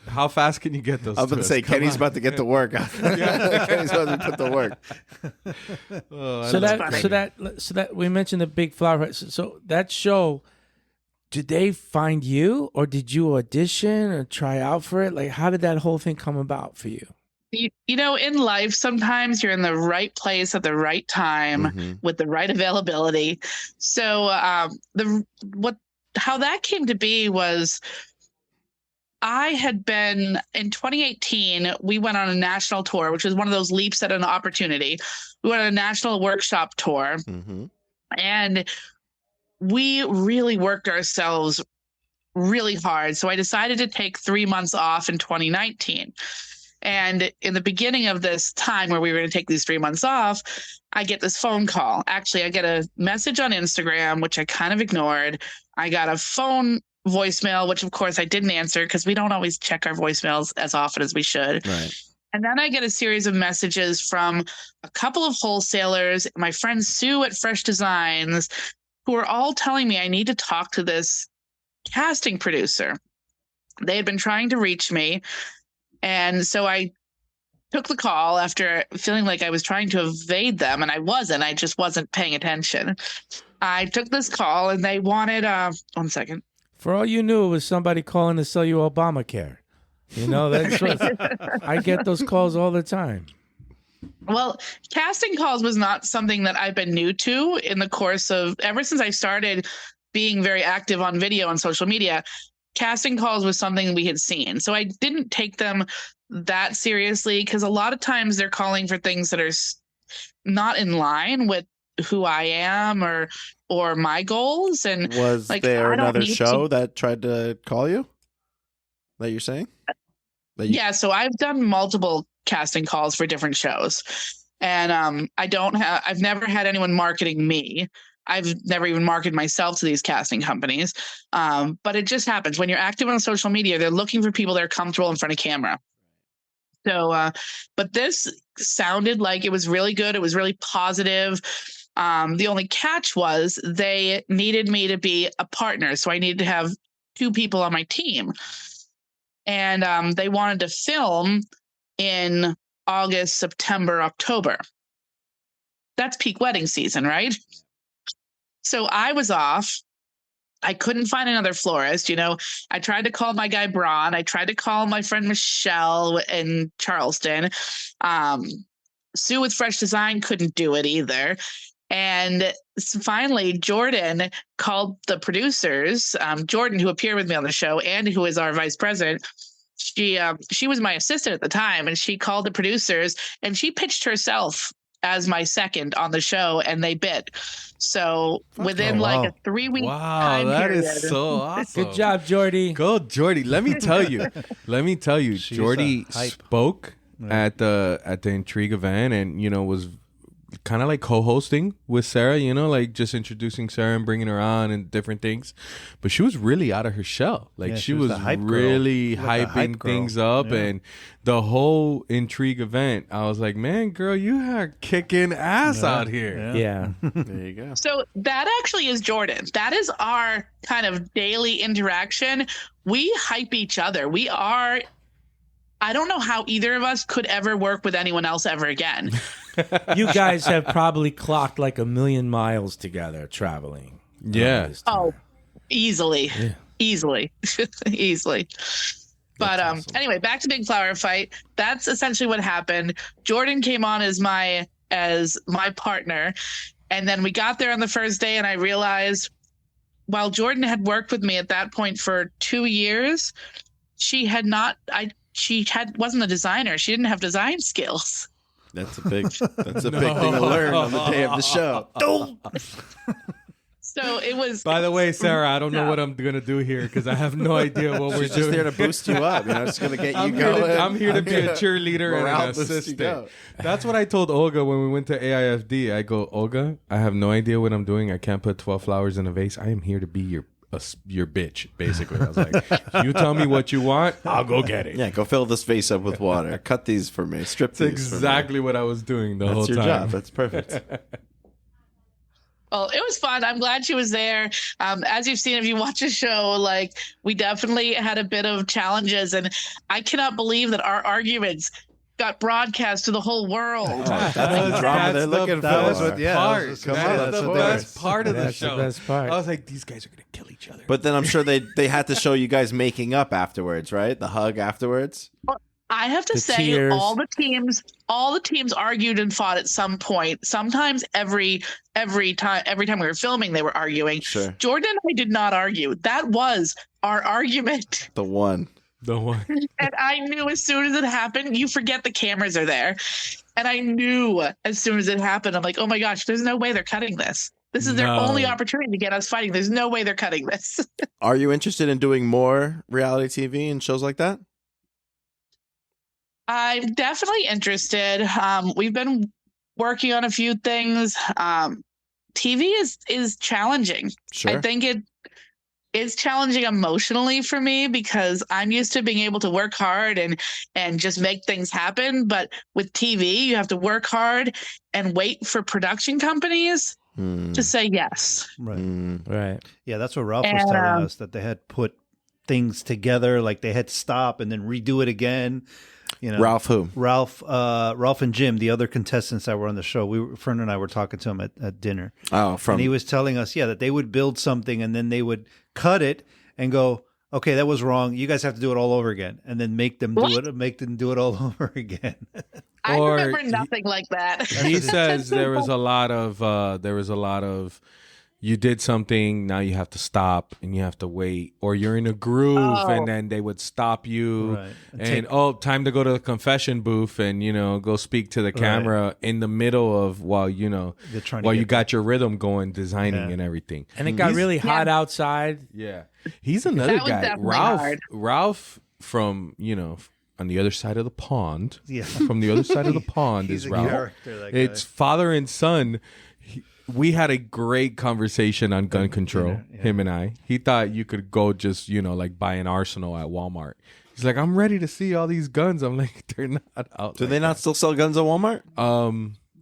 How fast can you get those? I'm about to say, Kenny's about to get to work. Kenny's about to put to work. So that we mentioned the big flower. So that show, did they find you, or did you audition or try out for it? Like, how did that whole thing come about for you? You know, in life, sometimes you're in the right place at the right time with the right availability. So how that came to be was I had been in 2018, we went on a national tour, which was one of those leaps at an opportunity. We went on a national workshop tour and we really worked ourselves really hard. So I decided to take 3 months off in 2019. And in the beginning of this time where we were going to take these 3 months off, I get this phone call. Actually, I get a message on Instagram, which I kind of ignored. I got a phone voicemail, which of course I didn't answer because we don't always check our voicemails as often as we should. Right. And then I get a series of messages from a couple of wholesalers, my friend Sue at Fresh Designs, who are all telling me I need to talk to this casting producer. They had been trying to reach me. And so I took the call after feeling like I was trying to evade them, and I wasn't. I just wasn't paying attention. I took this call, and they wanted 1 second. For all you knew, it was somebody calling to sell you Obamacare. You know, that's what I get those calls all the time. Well, casting calls was not something that I've been new to in the course of ever since I started being very active on video and social media. Casting calls was something we had seen. So I didn't take them that seriously because a lot of times they're calling for things that are not in line with who I am or my goals. And Was there another show that tried to call you? That you're saying? Yeah, so I've done multiple casting calls for different shows. And I've never had anyone marketing me. I've never even marketed myself to these casting companies. But it just happens. When you're active on social media, they're looking for people that are comfortable in front of camera. So, but this sounded like it was really good. It was really positive. The only catch was they needed me to be a partner. So I needed to have 2 people on my team. And they wanted to film in August, September, October. That's peak wedding season, right? So I was off. I couldn't find another florist. You know, I tried to call my guy Braun. I tried to call my friend Michelle in Charleston. Sue with Fresh Design couldn't do it either. And finally, Jordan called the producers. Jordan, who appeared with me on the show and who is our vice president, she was my assistant at the time, and she called the producers and she pitched herself as my second on the show, and they bid. So within like a 3-week time period. That is so awesome. Good job, Jordy. Go, Jordy. Let me tell you. She's Jordy a hype. spoke at the Intrigue event, and was kind of like co-hosting with Sarah, like just introducing Sarah and bringing her on and different things. But she was really out of her shell. Like she was the hype girl. really Like the hype hyping girl. things up. Yeah. And the whole Intrigue event, I was like, man, girl, you are kicking ass out here. Yeah. There you go. So that actually is Jordan. That is our kind of daily interaction. We hype each other. I don't know how either of us could ever work with anyone else ever again. You guys have probably clocked like 1 million miles together traveling. Yeah. Oh, easily. Easily. But anyway, back to Big Flower Fight. That's essentially what happened. Jordan came on as my partner. And then we got there on the first day, and I realized while Jordan had worked with me at that point for 2 years, she wasn't a designer. She didn't have design skills. That's a big thing to learn on the day of the show. So it was. By the way, Sarah, I don't know what I'm gonna do here because I have no idea what we're She's doing. just there to boost you up. It's going to get you I'm going. I'm here to be a cheerleader and Morale an boost you assistant. go. That's what I told Olga when we went to AIFD. I go, Olga, I have no idea what I'm doing. I can't put 12 flowers in a vase. I am here to be your bitch, basically. I was like, you tell me what you want, I'll go get it. Yeah, go fill this vase up with water. Cut these for me. Strip That's these for me. exactly what I was doing the whole That's time. your job. That's perfect. Well, it was fun. I'm glad she was there. As you've seen, if you watch the show, like we definitely had a bit of challenges, and I cannot believe that our arguments got broadcast to the whole world. That's the drama they're looking for. That was what, yeah, part. that was- That's that's the what they best were- part of the That's the show. best part. I was like, these guys are gonna kill each other. But then I'm sure they had to show you guys making up afterwards, right? The hug afterwards. I have to The say, tears. all the teams argued and fought at some point. Sometimes every time we were filming, they were arguing. Sure. Jordan and I did not argue. That was our argument. The one. The one. And I knew as soon as it happened, you forget the cameras are there. And I knew as soon as it happened, I'm like, oh my gosh, there's no way they're cutting this. This is their No. only opportunity to get us fighting. There's no way they're cutting this. Are you interested in doing more reality TV and shows like that? I'm definitely interested. We've been working on a few things. TV is challenging. Sure. I think it is challenging emotionally for me because I'm used to being able to work hard and just make things happen. But with TV, you have to work hard and wait for production companies to say yes. Right. Right. Yeah, that's what Ralph was telling us, that they had put things together, like they had to stop and then redo it again. You know, Ralph who? Ralph and Jim, the other contestants that were on the show. Fern and I were talking to him at dinner. Oh, And he was telling us, that they would build something and then they would cut it and go, okay, that was wrong. You guys have to do it all over again, and then make them do it all over again. I Or remember nothing like that. He says there was a lot of you did something, now you have to stop and you have to wait, or you're in a groove and then they would stop you Right. and time to go to the confession booth and go speak to the camera in the middle of while They're trying to you get- got your rhythm going, designing Yeah. and everything. And it got really hot outside. Yeah, he's another That was guy, definitely hard. Ralph from on the other side of the pond. Yeah. From the other side of the pond He's is a Ralph. character, that guy. It's father and son. We had a great conversation on gun control, him and I. He thought you could go just, like buy an arsenal at Walmart. He's like, I'm ready to see all these guns. I'm like, they're not out. Do they not still sell guns at Walmart?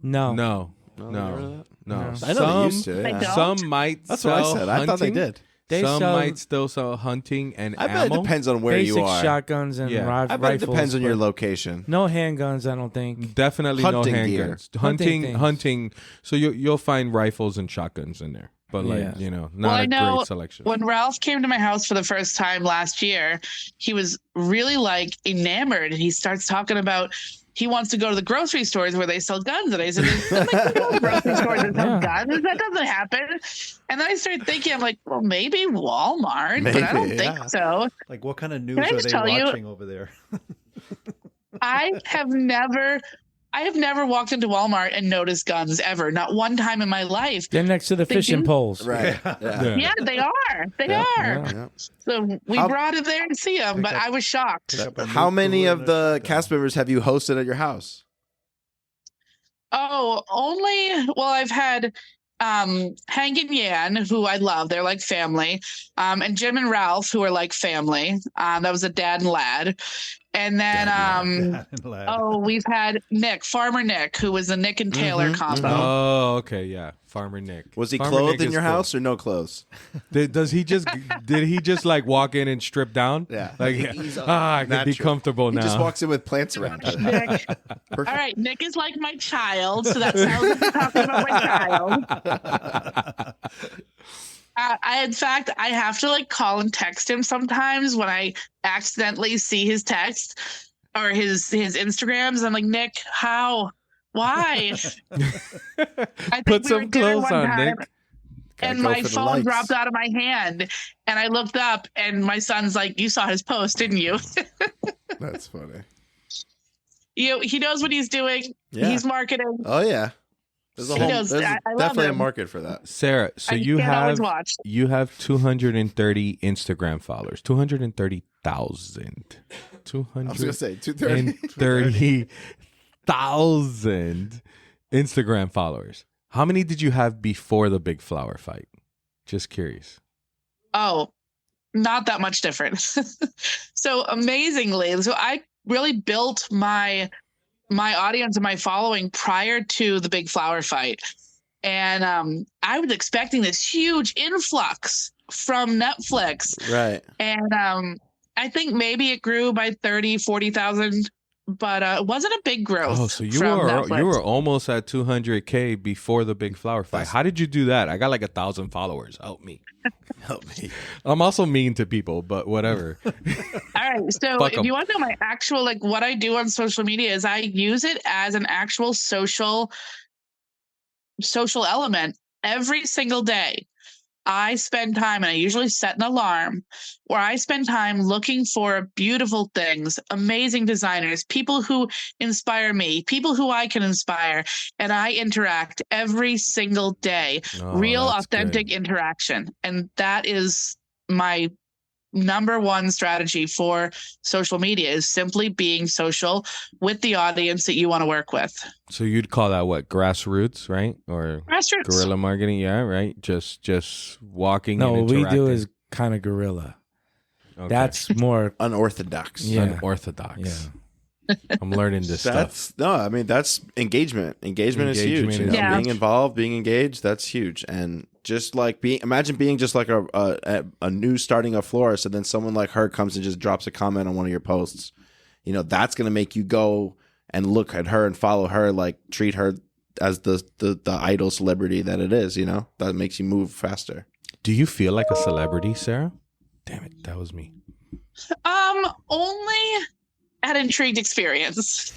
No. No. I know they Some, used to. They Yeah. don't? some might That's sell what I said. I thought they hunting. did. They Some sell might still sell hunting and I bet it ammo. depends on where basic you are. shotguns and Yeah. rifles. I bet it depends on your location. No handguns, I don't think. Definitely Hunting no gear. handguns. Hunting things. Hunting. So you'll find rifles and shotguns in there, but Yeah. not I a know great selection. when Ralph came to my house for the first time last year, he was really enamored, and he starts talking about he wants to go to the grocery stores where they sell guns. And I said, "I'm like, go to the grocery stores that sell guns. That doesn't happen." And then I started thinking, I'm like, well, maybe Walmart, but I don't Maybe, think yeah. so. Like, what kind of news Can I are just they tell you- watching over there? I have never walked into Walmart and noticed guns ever. Not one time in my life. They're next to the They fishing do? poles. Right. Yeah. Yeah, they are. They are. Yeah. So we How- brought it there to see them, but I was shocked. How many of the cast members have you hosted at your house? Oh, I've had Hank and Yan, who I love. They're like family. And Jim and Ralph, who are like family. That was a dad and lad. And then we've had Nick, Farmer Nick, who was a Nick and Taylor combo. Oh, okay, yeah. Farmer Nick. Was he Farmer clothed Nick in is your cool. house or no clothes? Did he just like walk in and strip down? Yeah. Like He's I can be natural. comfortable He now. just walks in with plants around him. Nick. All right, Nick is like my child, so that sounds like you're talking about my child. I have to call and text him sometimes when I accidentally see his text or his Instagrams. I'm like, Nick, how? Why? I think Put we some were at dinner clothes one on, time, Nick. Gotta and go my for the phone lights. dropped out of my hand, and I looked up, and my son's like, "You saw his post, didn't you?" That's funny. He knows what he's doing. Yeah. He's marketing. Oh yeah. There's a He whole. knows. There's I love definitely a him. market for that. Sarah, so I you can't always have watch. 230 Instagram followers. 230,000. I was gonna say 230. 230,000 Instagram followers. How many did you have before the big flower fight? Just curious. Oh, not that much different. So amazingly, so I really built my audience and my following prior to the big flower fight. And I was expecting this huge influx from Netflix. Right. And I think maybe it grew by 30, 40,000, but it wasn't a big growth. Oh, so you from were Netflix. almost at 200K before the big flower fight. How did you do that? I got like 1,000 followers. Help me. Help me. I'm also mean to people, but whatever. All right. So Fuck if 'em. you want to know my actual, like what I do on social media is I use it as an actual social element every single day. I spend time, and I usually set an alarm where I spend time looking for beautiful things, amazing designers, people who inspire me, people who I can inspire, and I interact every single day. Oh, Real, that's authentic good. interaction. And that is my number one strategy for social media is simply being social with the audience that you want to work with. So you'd call that what? Grassroots, right? Or Grassroots. guerrilla marketing? Yeah, right. Just walking. No, and what we do interacting. is kind of guerrilla. Okay. That's more. Unorthodox. Yeah. Unorthodox. Yeah. I'm learning this stuff. That's no, I mean that's engagement. Engagement is huge. Engagement You is know, Yeah. being involved, being engaged, that's huge. And just like imagine being just like a new starting a florist, and then someone like her comes and just drops a comment on one of your posts. You know, that's gonna make you go and look at her and follow her, like treat her as the idol celebrity that it is. You know, that makes you move faster. Do you feel like a celebrity, Sarah? Damn it, that was me. Only at Intrigued Experience.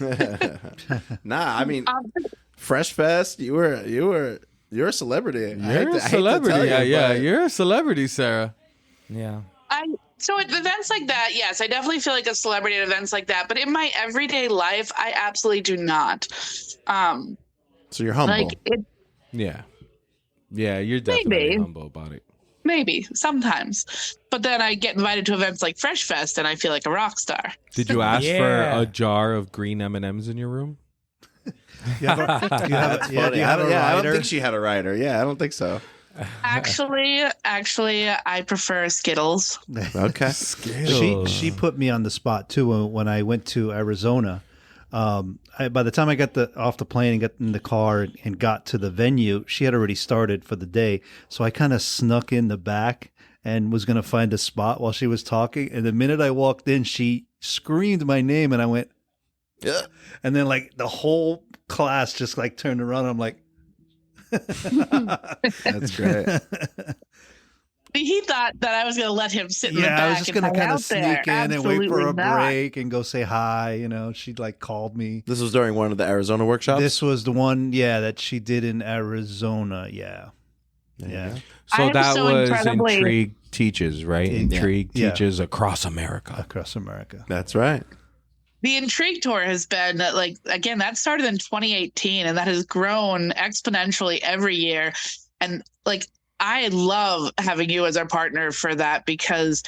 Nah, I mean, Um, Fresh Fest, you're a celebrity. I hate You're to- a I hate to celebrity. tell you, Yeah, but- you're a celebrity, Sarah. Yeah. So at events like that, yes, I definitely feel like a celebrity at events like that. But in my everyday life, I absolutely do not. So you're humble. Like it, Yeah. Yeah, you're definitely Maybe. humble about it. maybe sometimes, but then I get invited to events like Fresh Fest, and I feel like a rock star. Did you ask Yeah. for a jar of green M&Ms in your room? You have a, do you have a, yeah, do Funny. you have a I don't rider? think she had a rider. Yeah, I don't think so. Actually, I prefer Skittles. Okay. She put me on the spot too when I went to Arizona. By the time I got off the plane and got in the car and got to the venue, she had already started for the day. So I kind of snuck in the back and was going to find a spot while she was talking. And the minute I walked in, she screamed my name, and I went, Yeah. and then like the whole class just like turned around. I'm like, That's great. He thought that I was going to let him sit in the yeah, back. I was just and going to hang kind of out there. sneak in and wait for Absolutely a not. break and go say hi. You know, she like called me. This was during one of the Arizona workshops. This was the one, yeah, that she did in Arizona. Yeah. There you Yeah. go. So I'm that so was incredibly- Intrigue Teaches, right? Yeah. Intrigue Yeah. Teaches across America. Across America. That's right. The Intrigue Tour has been like, again, that started in 2018, and that has grown exponentially every year. And like, I love having you as our partner for that because,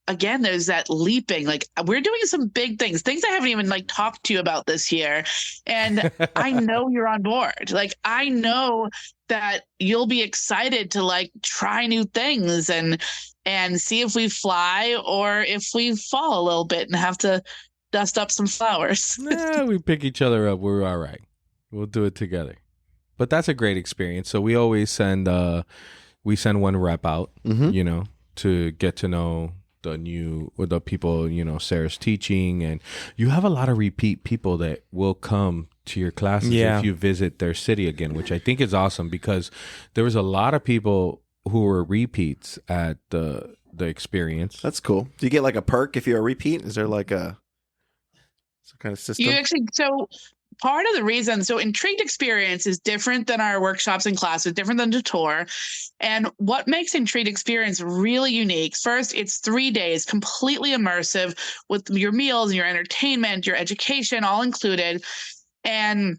again, there's that leaping. Like, we're doing some big things I haven't even like talked to you about this year, and I know you're on board. Like, I know that you'll be excited to like try new things and see if we fly or if we fall a little bit and have to dust up some flowers. Nah, we pick each other up. We're all right. We'll do it together. But that's a great experience. So we always send one rep out, Mhm. you know, to get to know the people, you know, Sarah's teaching, and you have a lot of repeat people that will come to your classes Yeah. if you visit their city again, which I think is awesome because there was a lot of people who were repeats at the experience. That's cool. Do you get like a perk if you're a repeat? Is there like some kind of system? You actually, so part of the reason, so Intrigued Experience is different than our workshops and classes, different than the tour. And what makes Intrigued Experience really unique, first, it's 3 days, completely immersive with your meals, your entertainment, your education, all included. And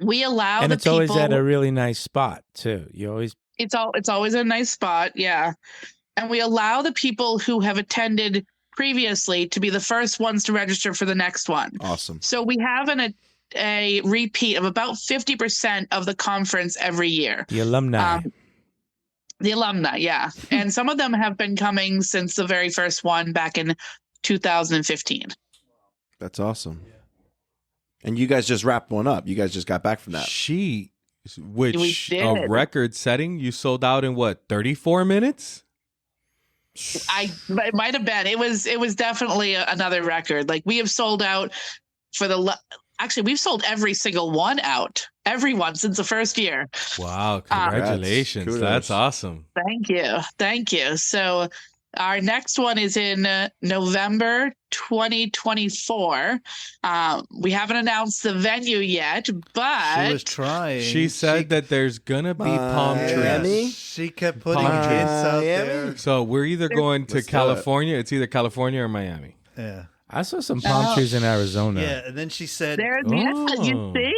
we allow And the it's people. always at a really nice spot too. You always It's always a nice spot, yeah. And we allow the people who have attended previously to be the first ones to register for the next one. Awesome. So we have a repeat of about 50% of the conference every year. the alumni. The alumni, yeah. And some of them have been coming since the very first one back in 2015. That's awesome. And you guys just wrapped one up. You guys just got back from that. She which We a did. record setting. You sold out in what, 34 minutes? It might have been. It was definitely another record. Like we have sold out for actually we've sold every single one out. Everyone since the first year. Wow, congratulations. Kudos. That's awesome. Thank you. So our next one is in November 2024. We haven't announced the venue yet, but She was trying. She said that there's gonna be palm Miami? trees. She kept putting Palm trees. hints out Miami? there. So we're either going to Let's do it. California. It's either California or Miami. Yeah. I saw some palm trees in Arizona. Yeah, and then she said, there's you see?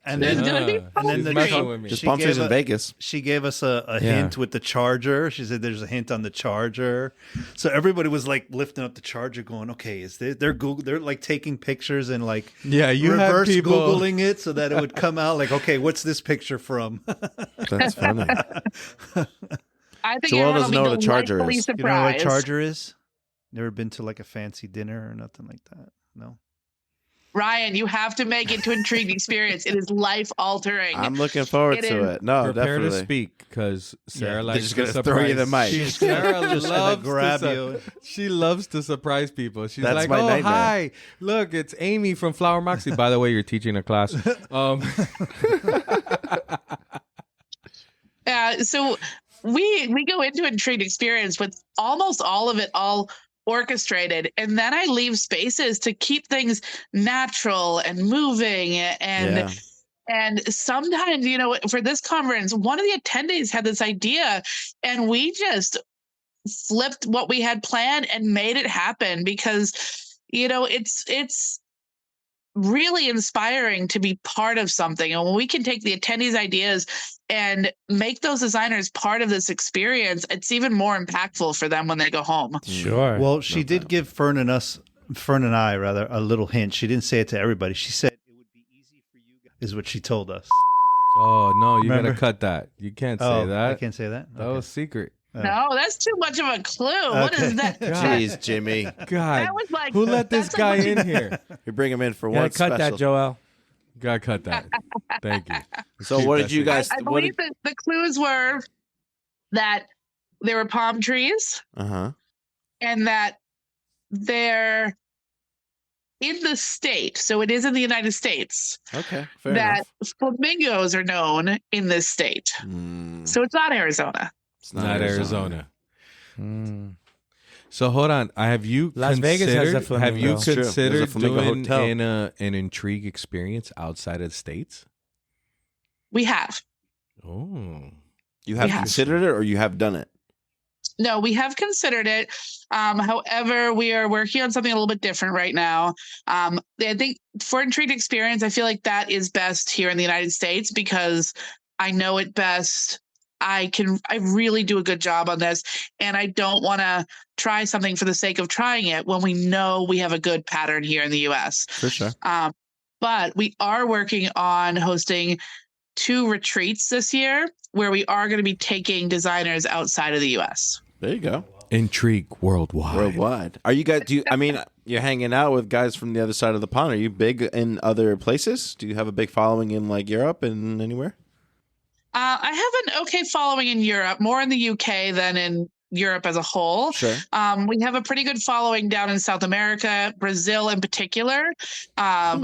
and There's then gonna be and then She's the messing with me. Just she palm trees gave in Vegas. She gave us a Yeah. hint with the charger. She said there's a hint on the charger. So everybody was like lifting up the charger going, okay, is there, they're like taking pictures and like Yeah, you had reverse people. Googling it so that it would come out like, okay, what's this picture from? That's funny. I think Joel everyone doesn't know will what be a charger delightfully is. You know what a surprised. charger is? Never been to like a fancy dinner or nothing like that? No. Ryan, you have to make it to Intrigue Experience. It is life altering. I'm looking forward It to is. it. No, Prepare definitely. to speak because Sarah Yeah, likes just to gonna surprise. throw you the mic. She's Sarah just gonna loves grab to you. She loves to surprise people. She's That's like, my "Oh, nightmare." hi! Look, it's Amy from Flower Moxie." By the way, you're teaching a class. So we go into Intrigue Experience with almost all of it all orchestrated, and then I leave spaces to keep things natural and moving. Yeah. And sometimes, for this conference, one of the attendees had this idea, and we just flipped what we had planned and made it happen because, it's really inspiring to be part of something. And when we can take the attendees' ideas and make those designers part of this experience, it's even more impactful for them when they go home. Sure. Well, she did give Fern and I, a little hint. She didn't say it to everybody. She said it would be easy for you guys, is what she told us. Oh no, you Remember? gotta cut that. You can't say Oh, that. I can't say that? That Okay. was secret. No, that's too much of a clue. What is that? Jeez, Jimmy. God, That was like, who let this that's guy like- in here? We bring him in for Gotta one cut special. that, Joel. Gotta cut that. Thank you. So Keep what that did you secret. guys? I believe that the clues were that there were palm trees Uh huh. and that they're in the state. So it is in the United States Okay. Fair that enough. flamingos are known in this state. Mm, So it's not Arizona. it's Not Arizona. Mm. So hold on. Have you Las Vegas has a considered- Have you flamingo. It's true. There's a considered flamingo doing hotel. an Intrigue Experience outside of the states? We have. Oh, You have Yeah. considered it, or you have done it? No, we have considered it. However, we are working on something a little bit different right now. I think for Intrigue Experience, I feel like that is best here in the United States because I know it best. I really do a good job on this, and I don't want to try something for the sake of trying it when we know we have a good pattern here in the US. For sure. But we are working on hosting 2 retreats this year where we are going to be taking designers outside of the US. There you go. Intrigue worldwide. Worldwide. Are you guys? You're hanging out with guys from the other side of the pond. Are you big in other places? Do you have a big following in like Europe and anywhere? I have an okay following in Europe, more in the UK than in Europe as a whole. Sure. We have a pretty good following down in South America, Brazil in particular, and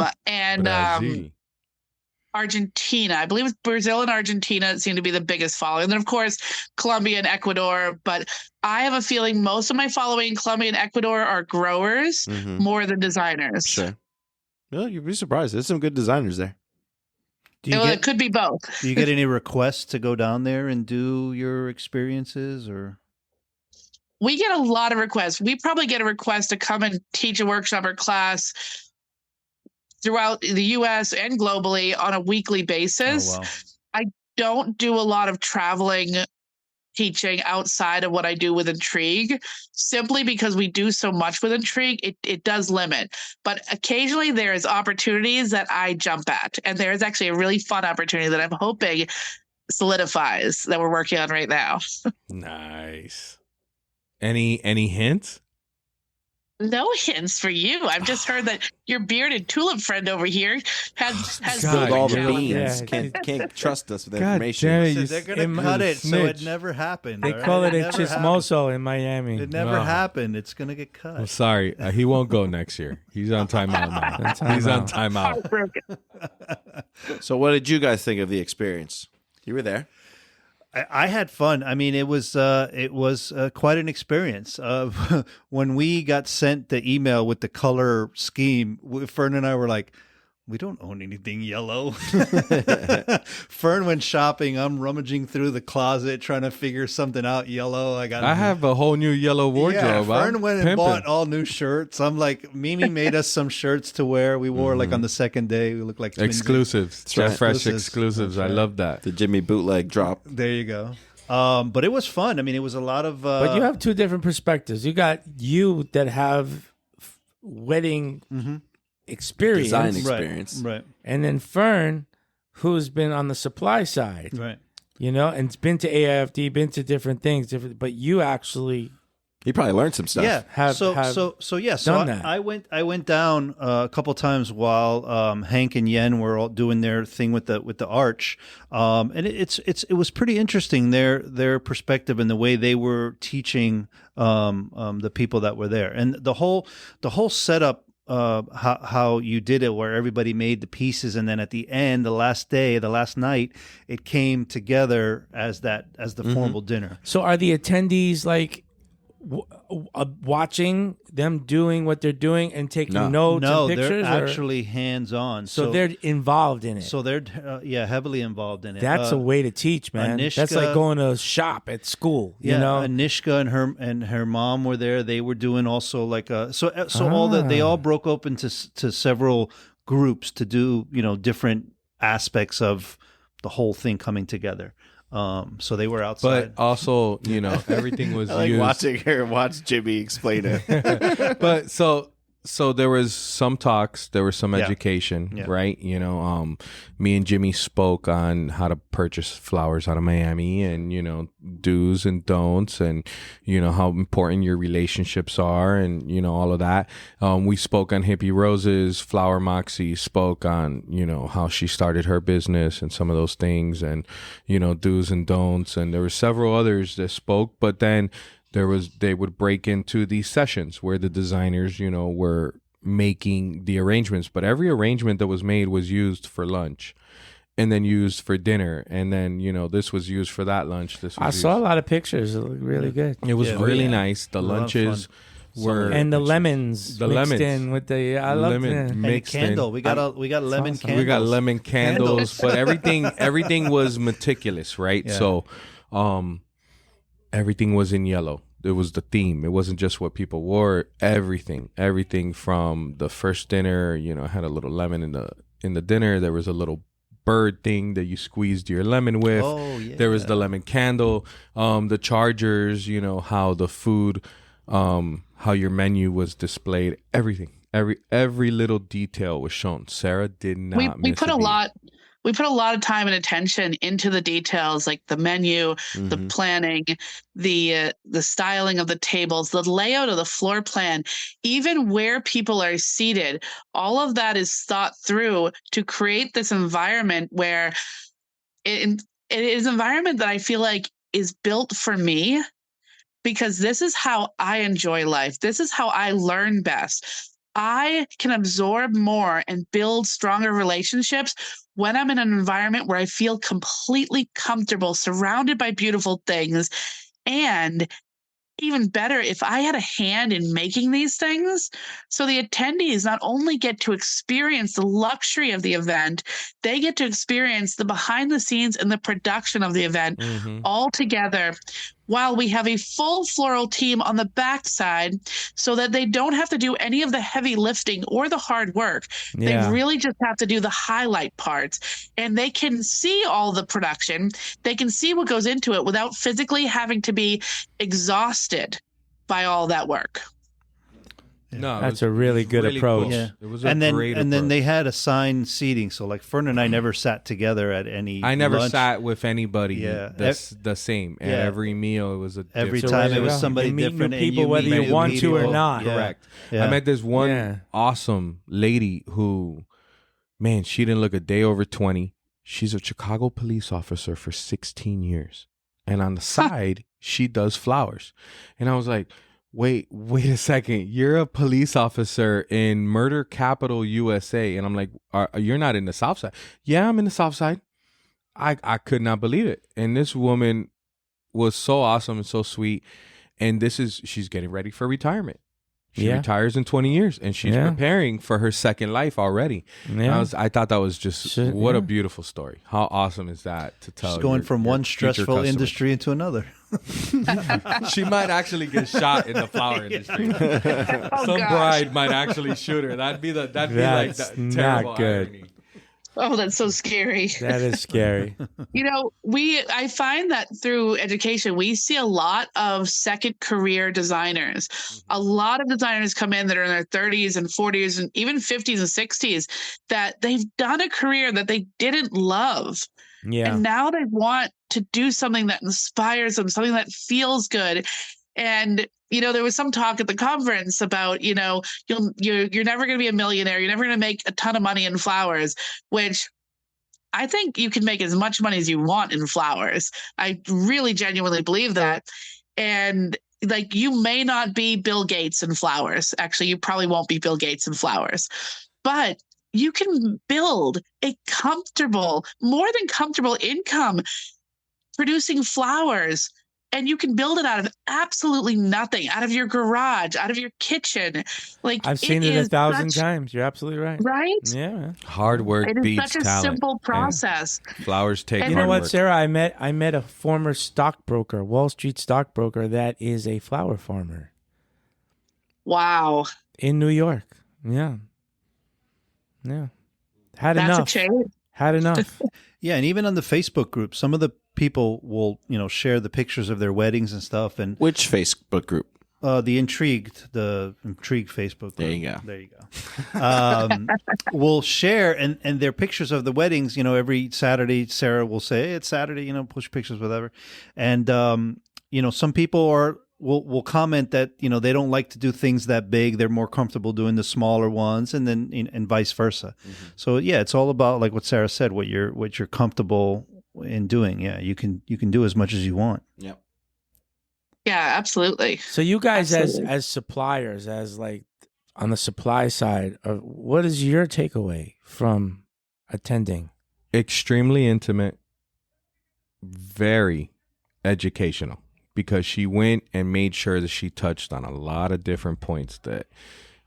Brazil. Argentina. I believe it's Brazil and Argentina seem to be the biggest following. And then, of course, Colombia and Ecuador. But I have a feeling most of my following in Colombia and Ecuador are growers Mhm. more than designers. Sure. No, you'd be surprised. There's some good designers there. Do you Well, it get could be both. do you get any requests to go down there and do your experiences or? We get a lot of requests. We probably get a request to come and teach a workshop or class throughout the US and globally on a weekly basis. Oh, wow. Don't do a lot of traveling teaching outside of what I do with Intrigue, simply because we do so much with Intrigue, it does limit. But occasionally there is opportunities that I jump at. And there is actually a really fun opportunity that I'm hoping solidifies that we're working on right now. Nice. Any hints? No hints for you. I've just heard that your bearded tulip friend over here has God, Spilled all the yeah. beans. Yeah. Can't trust us with God information. damn it, So you they're it gonna might cut be it, so it snitch. never happened. They all call right? it a never happened. chismoso in Miami. It never No. happened. It's gonna get cut. I'm sorry. He won't go next year. He's on timeout now. He's on timeout. heartbroken. So, what did you guys think of the experience? You were there. I had fun. I mean, it was quite an experience. When we got sent the email with the color scheme, Fern and I were like, we don't own anything yellow. Fern went shopping. I'm rummaging through the closet trying to figure something out yellow. I have a whole new yellow wardrobe. Yeah, Fern I'm went and pimping. bought all new shirts. I'm like, Mimi made us some shirts to wear. We wore like on the second day. We looked like twinsies. Exclusives. right. Jeff Fresh Exclusives. exclusives. I love that. The Jimmy bootleg drop. There you go. But it was fun. I mean, it was a lot of. But you have two different perspectives. You got you that have wedding experience, Design experience. right, and then Fern, who's been on the supply side, right. you know, and it's been to AIFD, been to different things, but you actually He probably learned some stuff. Yeah. have So done that. I went down a couple times while Hank and Yen were all doing their thing with the arch, and it was pretty interesting their perspective and the way they were teaching the people that were there, and the whole setup. How you did it, where everybody made the pieces, and then at the end, the last night, it came together as the formal dinner. So are the attendees like watching them doing what they're doing and taking notes No, and pictures? they're or- actually hands on. so they're involved in it. So they're heavily involved in it. That's a way to teach, man. That's Anishka- like going to shop at school. You know, Anishka and her mom were there. They were doing also like all that they all broke up into several groups to do different aspects of the whole thing coming together. So they were outside. But also, everything was I like used. watching her watch Jimmy explain it. But so there was some talks, there was some Yeah. education, Yeah. right? Me and Jimmy spoke on how to purchase flowers out of Miami and, do's and don'ts and, how important your relationships are and, all of that. We spoke on Hippie Roses. Flower Moxie spoke on, how she started her business and some of those things and, do's and don'ts. And there were several others that spoke, but then they would break into these sessions where the designers, were making the arrangements, but every arrangement that was made was used for lunch and then used for dinner. And then, this was used for that lunch. I saw a lot of pictures. It looked really good. It was Yeah. really Yeah. nice. The A lot of lunches were And the lemons The mixed lemons. in with the I love lemon it. and mixed a candle. in. We got lemon awesome. candles. We got lemon candles, but everything was meticulous, right? Yeah. So, everything was in yellow. It was the theme. It wasn't just what people wore. Everything from the first dinner. Had a little lemon in the dinner. There was a little bird thing that you squeezed your lemon with. Oh, yeah. There was the lemon candle. The chargers. How the food, how your menu was displayed. Everything. Every little detail was shown. Sarah did not. we miss put a beat. lot we put a lot of time and attention into the details, like the menu, the planning, the styling of the tables, the layout of the floor plan, even where people are seated. All of that is thought through to create this environment where it is an environment that I feel like is built for me, because this is how I enjoy life. This is how I learn best. I can absorb more and build stronger relationships when I'm in an environment where I feel completely comfortable, surrounded by beautiful things. And even better, if I had a hand in making these things, so the attendees not only get to experience the luxury of the event, they get to experience the behind the scenes and the production of the event all together, while we have a full floral team on the backside, so that they don't have to do any of the heavy lifting or the hard work. Yeah. They really just have to do the highlight parts, and they can see all the production. They can see what goes into it without physically having to be exhausted by all that work. No, it That's was- a really it was good really approach. cool. Yeah. It was a And then great and then approach. they had assigned seating. So like Fern and I never sat together at any. I never lunch. sat with anybody Yeah. the same. At Yeah. every meal, it was a Every different- time there it you was go. somebody You meet new different. and people whether meet you new want to or people. not. Yeah. Correct. Yeah. I met this one Yeah. awesome lady who, man, she didn't look a day over 20. She's a Chicago police officer for 16 years. And on the side, she does flowers. And I was like, wait a second. You're a police officer in murder capital USA. And I'm like, you're not in the South Side. Yeah, I'm in the South Side. I could not believe it. And this woman was so awesome and so sweet. And she's getting ready for retirement. She Yeah. retires in 20 years and she's Yeah. preparing for her second life already. Yeah. I thought that was just Shit, what a yeah. beautiful story. How awesome is that to tell? Just going your- from your one future stressful customers? industry into another. She might actually get shot in the flower industry. Oh, Some gosh. bride might actually shoot her. That'd be like That's the not terrible good. irony. Oh, that's so scary. That is scary. You know, I find that through education, we see a lot of second career designers. A lot of designers come in that are in their 30s and 40s and even 50s and 60s that they've done a career that they didn't love. Yeah. And now they want to do something that inspires them, something that feels good. And, you know, there was some talk at the conference about, you know, you're never going to be a millionaire. You're never going to make a ton of money in flowers, which I think you can make as much money as you want in flowers. I really genuinely believe that. And like, you may not be Bill Gates in flowers. Actually, you probably won't be Bill Gates in flowers, but you can build a comfortable, more than comfortable income producing flowers. And you can build it out of absolutely nothing, out of your garage, out of your kitchen. Like, I've seen it a is thousand such- times. You're absolutely right. Right? Yeah. Man. Hard work It is beats such a talent. simple Yeah. process. Flowers take And You know hard what, work. Sarah? I met a former stockbroker, Wall Street stockbroker, that is a flower farmer Wow. in New York. Yeah. Yeah. Had That's enough. a change. Had enough. Yeah, and even on the Facebook group, some of the people will, share the pictures of their weddings and stuff, and Which Facebook group? the Intrigue Facebook group. There you go. There you go. Will share and their pictures of the weddings. Every Saturday, Sarah will say, "Hey, it's Saturday." Push pictures, whatever. And some people will comment that they don't like to do things that big. They're more comfortable doing the smaller ones, and then and vice versa. Mm-hmm. So yeah, it's all about, like what Sarah said, what you're comfortable in doing. Yeah, you can do as much as you want. Yep. Yeah, absolutely. So you guys, Absolutely. as suppliers, as like on the supply side, what is your takeaway from attending? Extremely intimate, very educational, because she went and made sure that she touched on a lot of different points that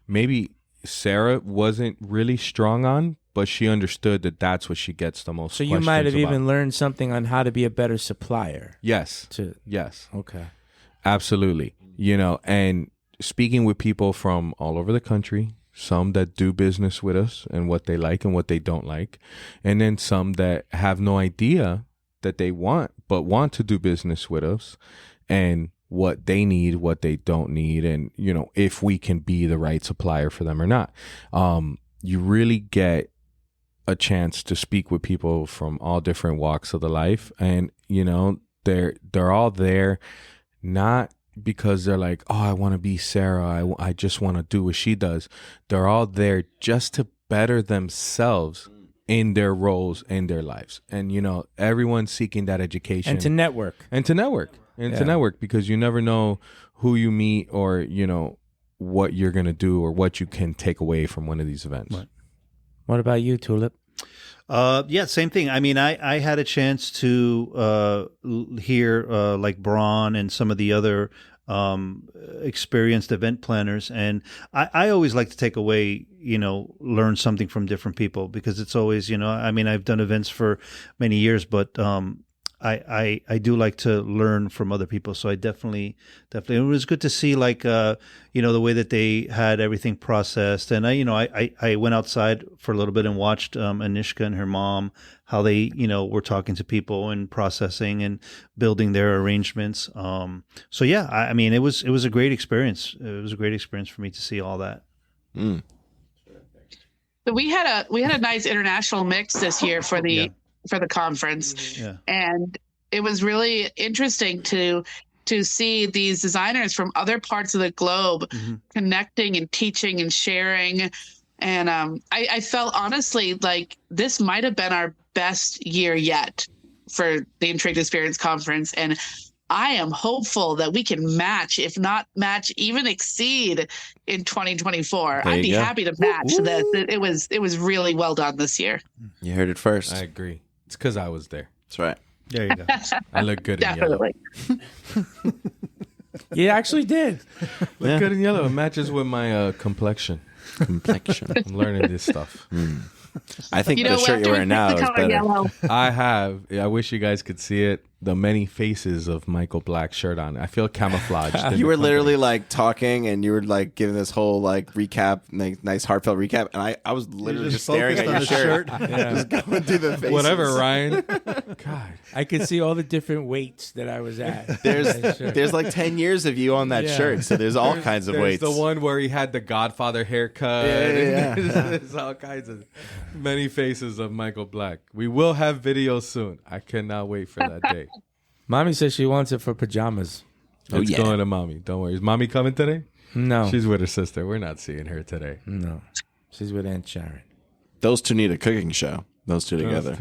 maybe Sarah wasn't really strong on, but she understood that that's what she gets the most. So you might have questions about. even learned something on how to be a better supplier. Yes. Yes. Okay. Absolutely. And speaking with people from all over the country, some that do business with us and what they like and what they don't like, and then some that have no idea that they want to do business with us and what they need, what they don't need, and, if we can be the right supplier for them or not. You really get a chance to speak with people from all different walks of the life, and, they're all there not because they're like, oh, I want to be Sarah. I just want to do what she does. They're all there just to better themselves in their roles, in their lives. And, everyone's seeking that education. And to network. To network, because you never know who you meet or, what you're going to do or what you can take away from one of these events. Right. What about you, Tulip? Yeah, same thing. I mean, I had a chance to hear like Braun and some of the other experienced event planners, and I always like to take away, learn something from different people, because it's always, I mean, I've done events for many years, but I do like to learn from other people. So I definitely, it was good to see like, you know, the way that they had everything processed. And I went outside for a little bit and watched Anishka and her mom, how they, you know, were talking to people and processing and building their arrangements. So yeah, I mean, it was a great experience. It was a great experience for me to see all that. Mm. So we had a nice international mix this year for the conference. Yeah. And it was really interesting to see these designers from other parts of the globe connecting and teaching and sharing. And I felt honestly like this might have been our best year yet for the Intrigue Experience conference. And I am hopeful that we can match, if not match, even exceed in 2024. There I'd you be go. happy to match this. It was really well done this year. You heard it first. I agree. It's because I was there. That's right. There you go. I look good in yellow. Definitely. You actually did. Look good in yellow. It matches with my complexion. Complexion. I'm learning this stuff. I think You know, the shirt after you're we wearing picked now the is color better. yellow, I have. I wish you guys could see it. The many faces of Michael Black shirt on. I feel camouflaged. in You the were company. literally like talking and you were like giving this whole like recap, nice heartfelt recap. And I was literally just staring at focused your on the shirt. Yeah. Just going through the faces. Whatever, Ryan. God. I could see all the different weights that I was at. There's like 10 years of you on that Yeah. shirt. So there's all kinds of There's weights. the one where he had the Godfather haircut. Yeah. There's all kinds of many faces of Michael Black. We will have videos soon. I cannot wait for that day. Mommy says she wants it for pajamas. Oh, It's yeah. going to mommy. Don't worry. Is mommy coming today? No. She's with her sister. We're not seeing her today. No. She's with Aunt Sharon. Those two need a cooking show. Those two together.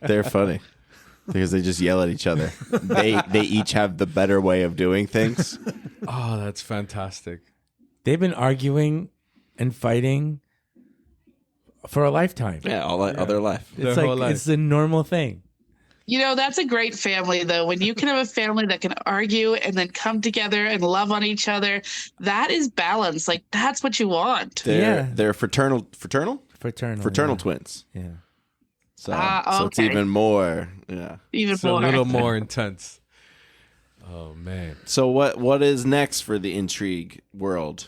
They're funny. Because they just yell at each other. They each have the better way of doing things. Oh, that's fantastic. They've been arguing and fighting for a lifetime. Yeah, all other life. Their It's whole like life. it's the normal thing. you know, that's a great family, though. When you can have a family that can argue and then come together and love on each other, that is balance. Like, that's what you want. They're fraternal Fraternal. yeah. twins. Yeah. So it's okay. even more. Yeah. Even It's a more. little more intense. Oh, man. So what is next for the Intrigue world?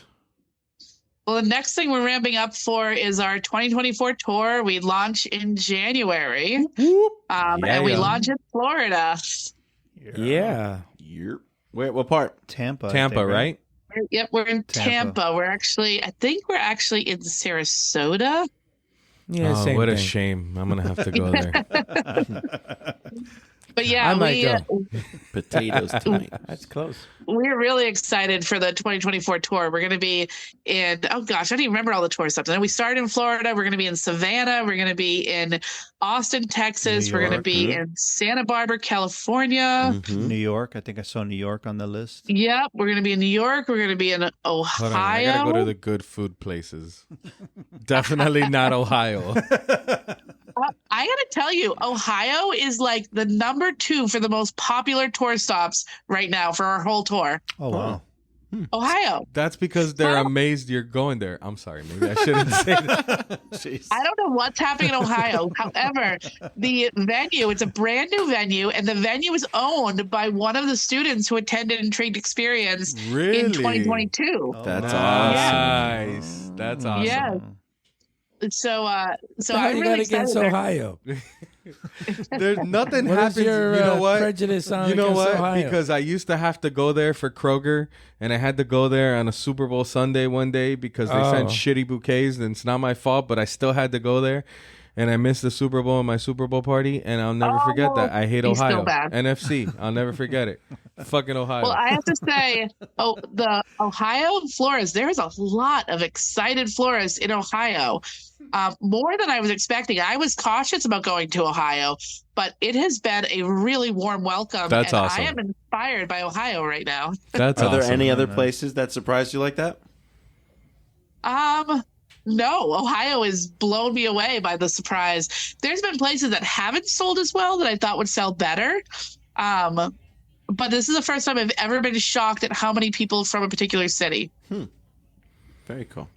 Well, the next thing we're ramping up for is our 2024 tour. We launch in January, and we launch in Florida. Yeah. Yep. Wait, what part? Tampa. I Tampa, think, right? Yep, we're in Tampa. Tampa. I think we're actually in Sarasota. Yeah. Oh, Same what a thing. shame. I'm going to have to go there. But yeah, I might go. Potatoes tonight. That's close. we're really excited for the 2024 tour. We're going to be in, oh gosh, I don't even remember all the tour stuff. Then we started in Florida. We're going to be in Savannah. We're going to be in Austin, Texas. New We're going to York, be in Santa Barbara, California. Mhm. New York. I think I saw New York on the list. Yep. We're going to be in New York. We're going to be in Hold on. I Ohio. got to go to the good food places. Definitely not Ohio. I got to tell you, Ohio is like the number 2 for the most popular tour stops right now for our whole tour. Oh wow. Ohio. That's because they're amazed you're going there. I'm sorry. Maybe I shouldn't say that. Jeez. I don't know what's happening in Ohio. However, the venue, it's a brand new venue, and the venue is owned by one of the students who attended Intrigue Experience Really? in 2022. That's Nice. That's awesome. Yeah. So So how I'm you really got against excited. Ohio? There's nothing What happens. is your you know what? prejudice on You know against what? Ohio? Because I used to have to go there for Kroger, and I had to go there on a Super Bowl Sunday one day because they sent Oh. shitty bouquets, and it's not my fault, but I still had to go there. And I missed the Super Bowl and my Super Bowl party, and I'll never forget that. I hate he's still Ohio. bad. NFC. I'll never forget it. Fucking Ohio. Well, I have to say, the Ohio florists, there's a lot of excited florists in Ohio. More than I was expecting. I was cautious about going to Ohio, but it has been a really warm welcome. That's and awesome. I am inspired by Ohio right now. That's Are awesome. there any other places that surprised you like that? No, Ohio has blown me away by the surprise. There's been places that haven't sold as well that I thought would sell better. But this is the first time I've ever been shocked at how many people from a particular city. Very cool.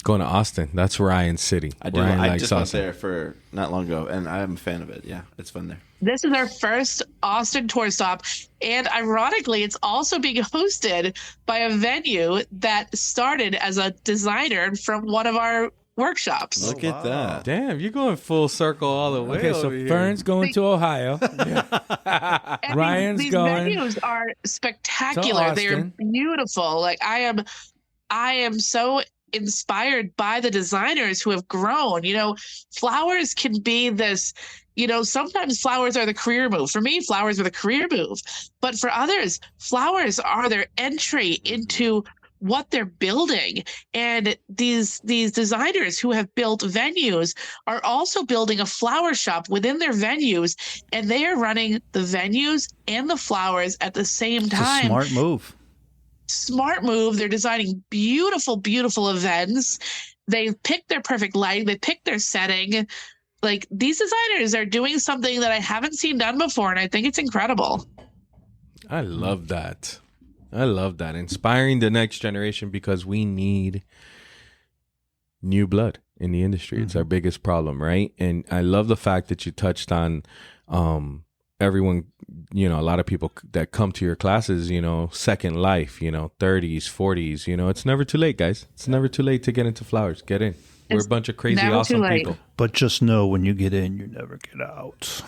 Going to Austin. That's Ryan's city. I do. Ryan I likes just went Austin. there for not long ago, and I'm a fan of it. Yeah, it's fun there. This is our first Austin tour stop. And ironically, it's also being hosted by a venue that started as a designer from one of our workshops. Look at that. Damn, you're going full circle all the way. Okay, so over here. Fern's going to Ohio. And Ryan's these going venues are spectacular. to They're Austin. beautiful. Like I am so inspired by the designers who have grown. You know, flowers can be this, you know, sometimes flowers are the career move. For me, flowers are the career move. But for others, flowers are their entry into what they're building. And these designers who have built venues are also building a flower shop within their venues, and they are running the venues and the flowers at the same It's a time. smart move. Smart move. They're designing beautiful, beautiful events. They pick their perfect lighting. They pick their setting. Like, these designers are doing something that I haven't seen done before, and I think it's incredible. I love that. I love that. Inspiring the next generation, because we need new blood in the industry. It's our biggest problem, right? And I love the fact that you touched on everyone, you know, a lot of people that come to your classes, you know, second life, you know, 30s, 40s, you know, it's never too late, guys. It's never too late to get into flowers. Get in. We're It's a bunch of crazy, never too awesome late. people. But just know when you get in, you never get out.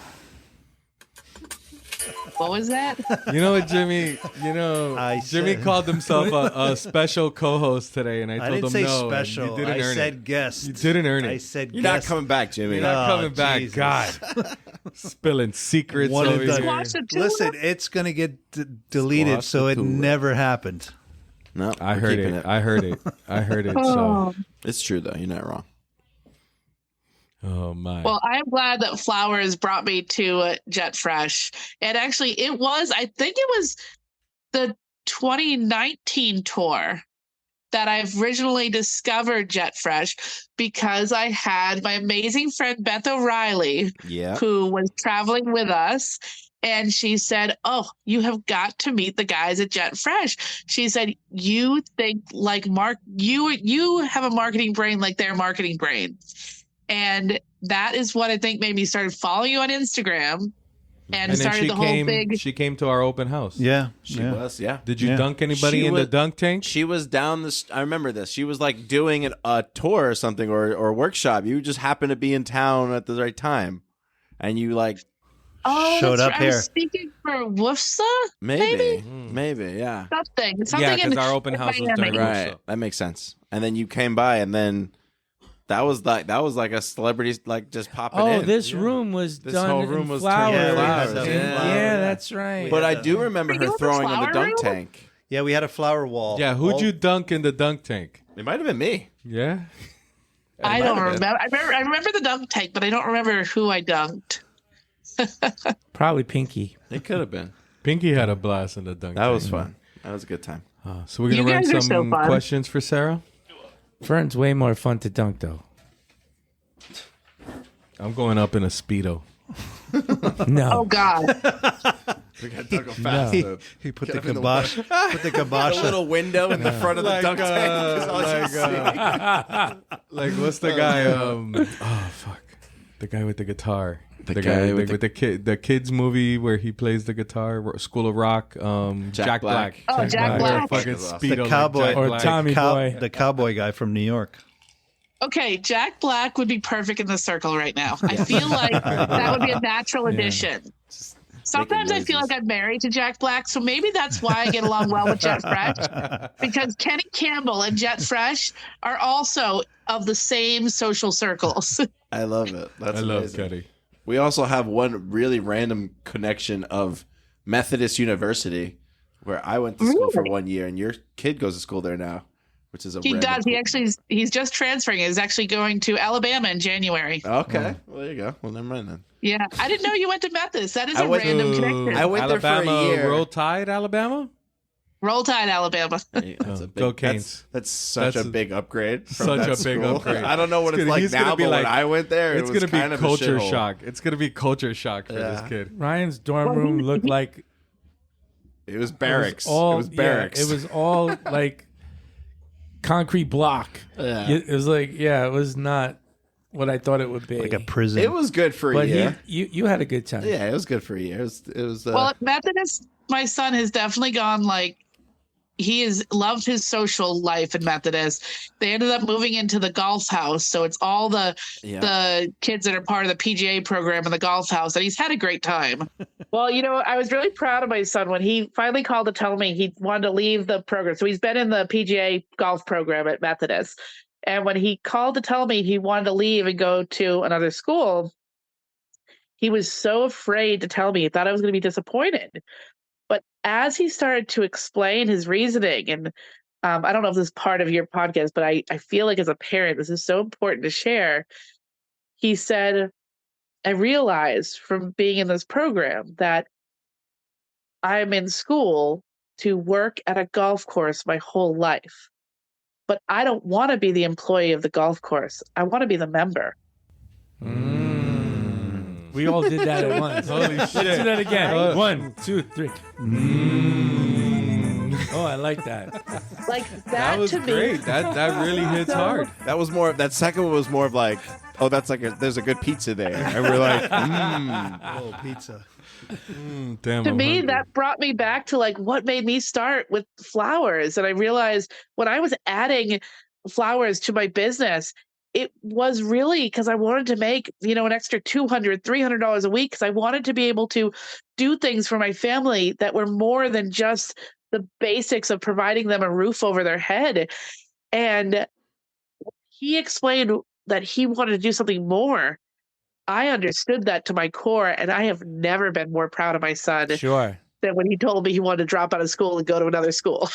What was that? You know what, Jimmy? You know, Jimmy called himself a special co-host today, and I I told didn't him say no. and special. You didn't I earn said it. guest. You didn't earn it. I said You're guest. not coming back, Jimmy. You're not Oh, coming back. Jesus. God. Spilling secrets One and over done. here. Squash the two. Listen, it's going to get deleted, Squash so the it tulip. never happened. No, I we're heard keeping it. I heard it. I heard it. So, Oh. It's true though. You're not wrong. oh my. Well, I am glad that flowers brought me to Jet Fresh. And actually, I think it was the 2019 tour that I originally discovered Jet Fresh, because I had my amazing friend Beth O'Reilly, Yeah. who was traveling with us. And she said, "Oh, you have got to meet the guys at Jet Fresh." She said, "You think like you have a marketing brain like their marketing brain." And that is what I think made me start following you on Instagram and then started the whole thing. She came to our open house. Yeah. She yeah. was. Yeah. Did you Yeah. dunk anybody She in the was- dunk tank? She was down this. I remember this. She was like doing a tour or something, or a workshop. You just happened to be in town at the right time, and you like Showed that's up right. I here. was speaking for Woofsa, maybe, Maybe? yeah, something Yeah, in because our open house was Miami. during right. Woofsa. That makes sense. And then you came by, and then that was like a celebrity like just popping in. this room was This done whole in room was flowers. turned into flowers. And- Yeah. yeah, that's right. But I do remember Were you her in the throwing in the flower dunk room? tank. Yeah, we had a flower wall. Yeah, who'd All- you dunk in the dunk tank? It might have been me. Yeah. I might don't have been. remember. I remember the dunk tank, but I don't remember who I dunked. Probably Pinky. It could have been. Pinky had a blast in the dunk That tank. was fun. That was a good time. So we're going You to run guys are so some fun. questions for Sarah. Fern's way more fun to dunk, though. I'm going up in a Speedo. No. Oh God! We got to go fast. No. He put the Get up in the kibosh. Put the kibosh. A little window in the front of the dunk tank. is all you see. Like, what's the guy? Oh, fuck. The guy with the guitar. The guy guy with with the kid, the kids movie where he plays the guitar, School of Rock. Jack Black. Oh, Jack Black. Fucking The Speedo. like cowboy. Jack Or Black. Tommy Boy. The cowboy guy from New York. Okay, Jack Black would be perfect in the circle right now. I feel like that would be a natural addition. Sometimes I feel noises. like I'm married to Jack Black, so maybe that's why I get along well with Jet Fresh. Because Kenny Campbell and Jet Fresh are also of the same social circles. I love it. That's I love amazing. Cuddy. We also have one really random connection of Methodist University, where I went to school for Really? 1 year, and your kid goes to school there now, which is a He random does. He's just transferring. He's actually going to Alabama in January. Okay, well there you go. Well, never mind then. Yeah, I didn't know you went to Methodist. That is I a went- random connection. I went there for a Alabama, year. Roll Tide, Alabama. Roll Tide, Alabama. That's a big, Go Canes. That's such That's a big upgrade. From such that a big school. upgrade. I don't know what It's it's gonna- like he's gonna now, be but like- when I went there, It's it was gonna be kind of a culture shithole. shock. It's gonna be culture shock for this Yeah. kid. Ryan's dorm Well, room he- looked like It was barracks. all, it was barracks. Yeah, it was all like concrete block. Yeah. It was like, it was not what I thought it would be. Like a prison. It was good for a But year. you had a good time. Yeah, it was good for a year. It was Well, at Methodist, my son has definitely gone like he has loved his social life in Methodist. They ended up moving into the golf house, so it's all the kids that are part of the PGA program in the golf house, and he's had a great time. Well, I was really proud of my son when he finally called to tell me he wanted to leave the program. So he's been in the PGA golf program at Methodist, and when he called to tell me he wanted to leave and go to another school, he was so afraid to tell me. He thought I was going to be disappointed. But as he started to explain his reasoning, and I don't know if this is part of your podcast, but I feel like as a parent, this is so important to share. He said, I realized from being in this program that I'm in school to work at a golf course my whole life. But I don't want to be the employee of the golf course. I want to be the member. We all did that at once. Holy shit. Let's do that again. 1, 2, 3. Oh, I like that. Like that, That was to great. me. That really hits hard. That was more. That second one was more of like, oh, that's like there's a good pizza there, and we're like, Oh, pizza. Damn. To I'm me, hungry. that brought me back to like what made me start with flowers. And I realized when I was adding flowers to my business, it was really because I wanted to make, an extra $200, $300 a week because I wanted to be able to do things for my family that were more than just the basics of providing them a roof over their head. And he explained that he wanted to do something more. I understood that to my core, and I have never been more proud of my son Sure. than when he told me he wanted to drop out of school and go to another school.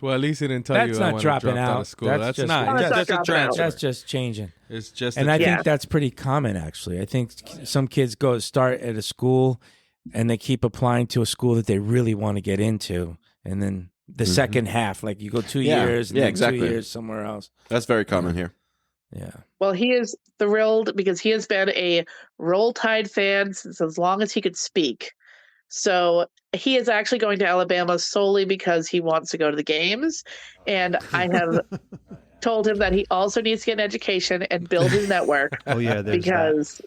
Well, at least he didn't tell That's you not I want dropping to drop out out. of school. That's That's just- not. No, it's That's not just a dropping out. transfer. That's just changing. It's just. And a I Yeah. think that's pretty common, actually. I think some kids start at a school and they keep applying to a school that they really want to get into. And then the second half, like you go 2 Yeah. years and Yeah, then exactly. 2 years somewhere else. that's very common here. Yeah. Well, he is thrilled because he has been a Roll Tide fan since as long as he could speak. So he is actually going to Alabama solely because he wants to go to the games. And I have told him that he also needs to get an education and build his network. Oh, yeah, there's Because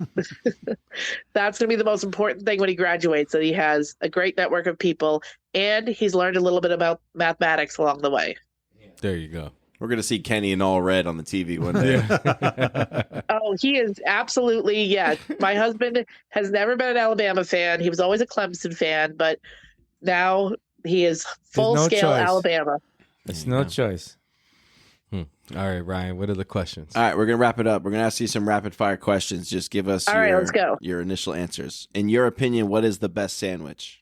that's going to be the most important thing when he graduates, that he has a great network of people and he's learned a little bit about mathematics along the way. There you go. We're gonna see Kenny in all red on the TV one day. Oh, he is absolutely, yeah. My husband has never been an Alabama fan. He was always a Clemson fan, but now he is full no scale choice. Alabama. It's no choice. All right, Ryan. What are the questions? All right, we're gonna wrap it up. We're gonna ask you some rapid fire questions. Just give us All right, let's go. your initial answers. In your opinion, what is the best sandwich?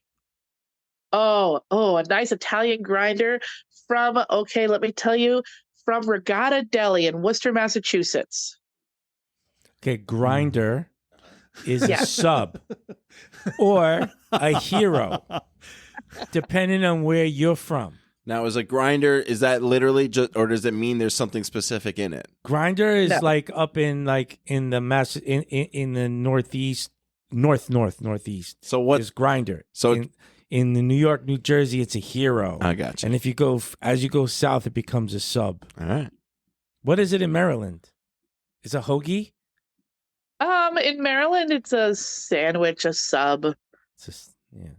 Oh, a nice Italian grinder from, okay, let me tell you, from Regatta Deli in Worcester, Massachusetts. Okay, grinder is Yeah. a sub or a hero, depending on where you're from. Now, is a grinder, is that literally just, or does it mean there's something specific in it? Grinder is No. like up in in the northeast, northeast. So what? Is grinder? So- in the New York, New Jersey, it's a hero. I got you. And if you go as you go south, it becomes a sub. All right. What is it in Maryland? Is a hoagie? In Maryland, it's a sandwich, a sub, It's just, yeah.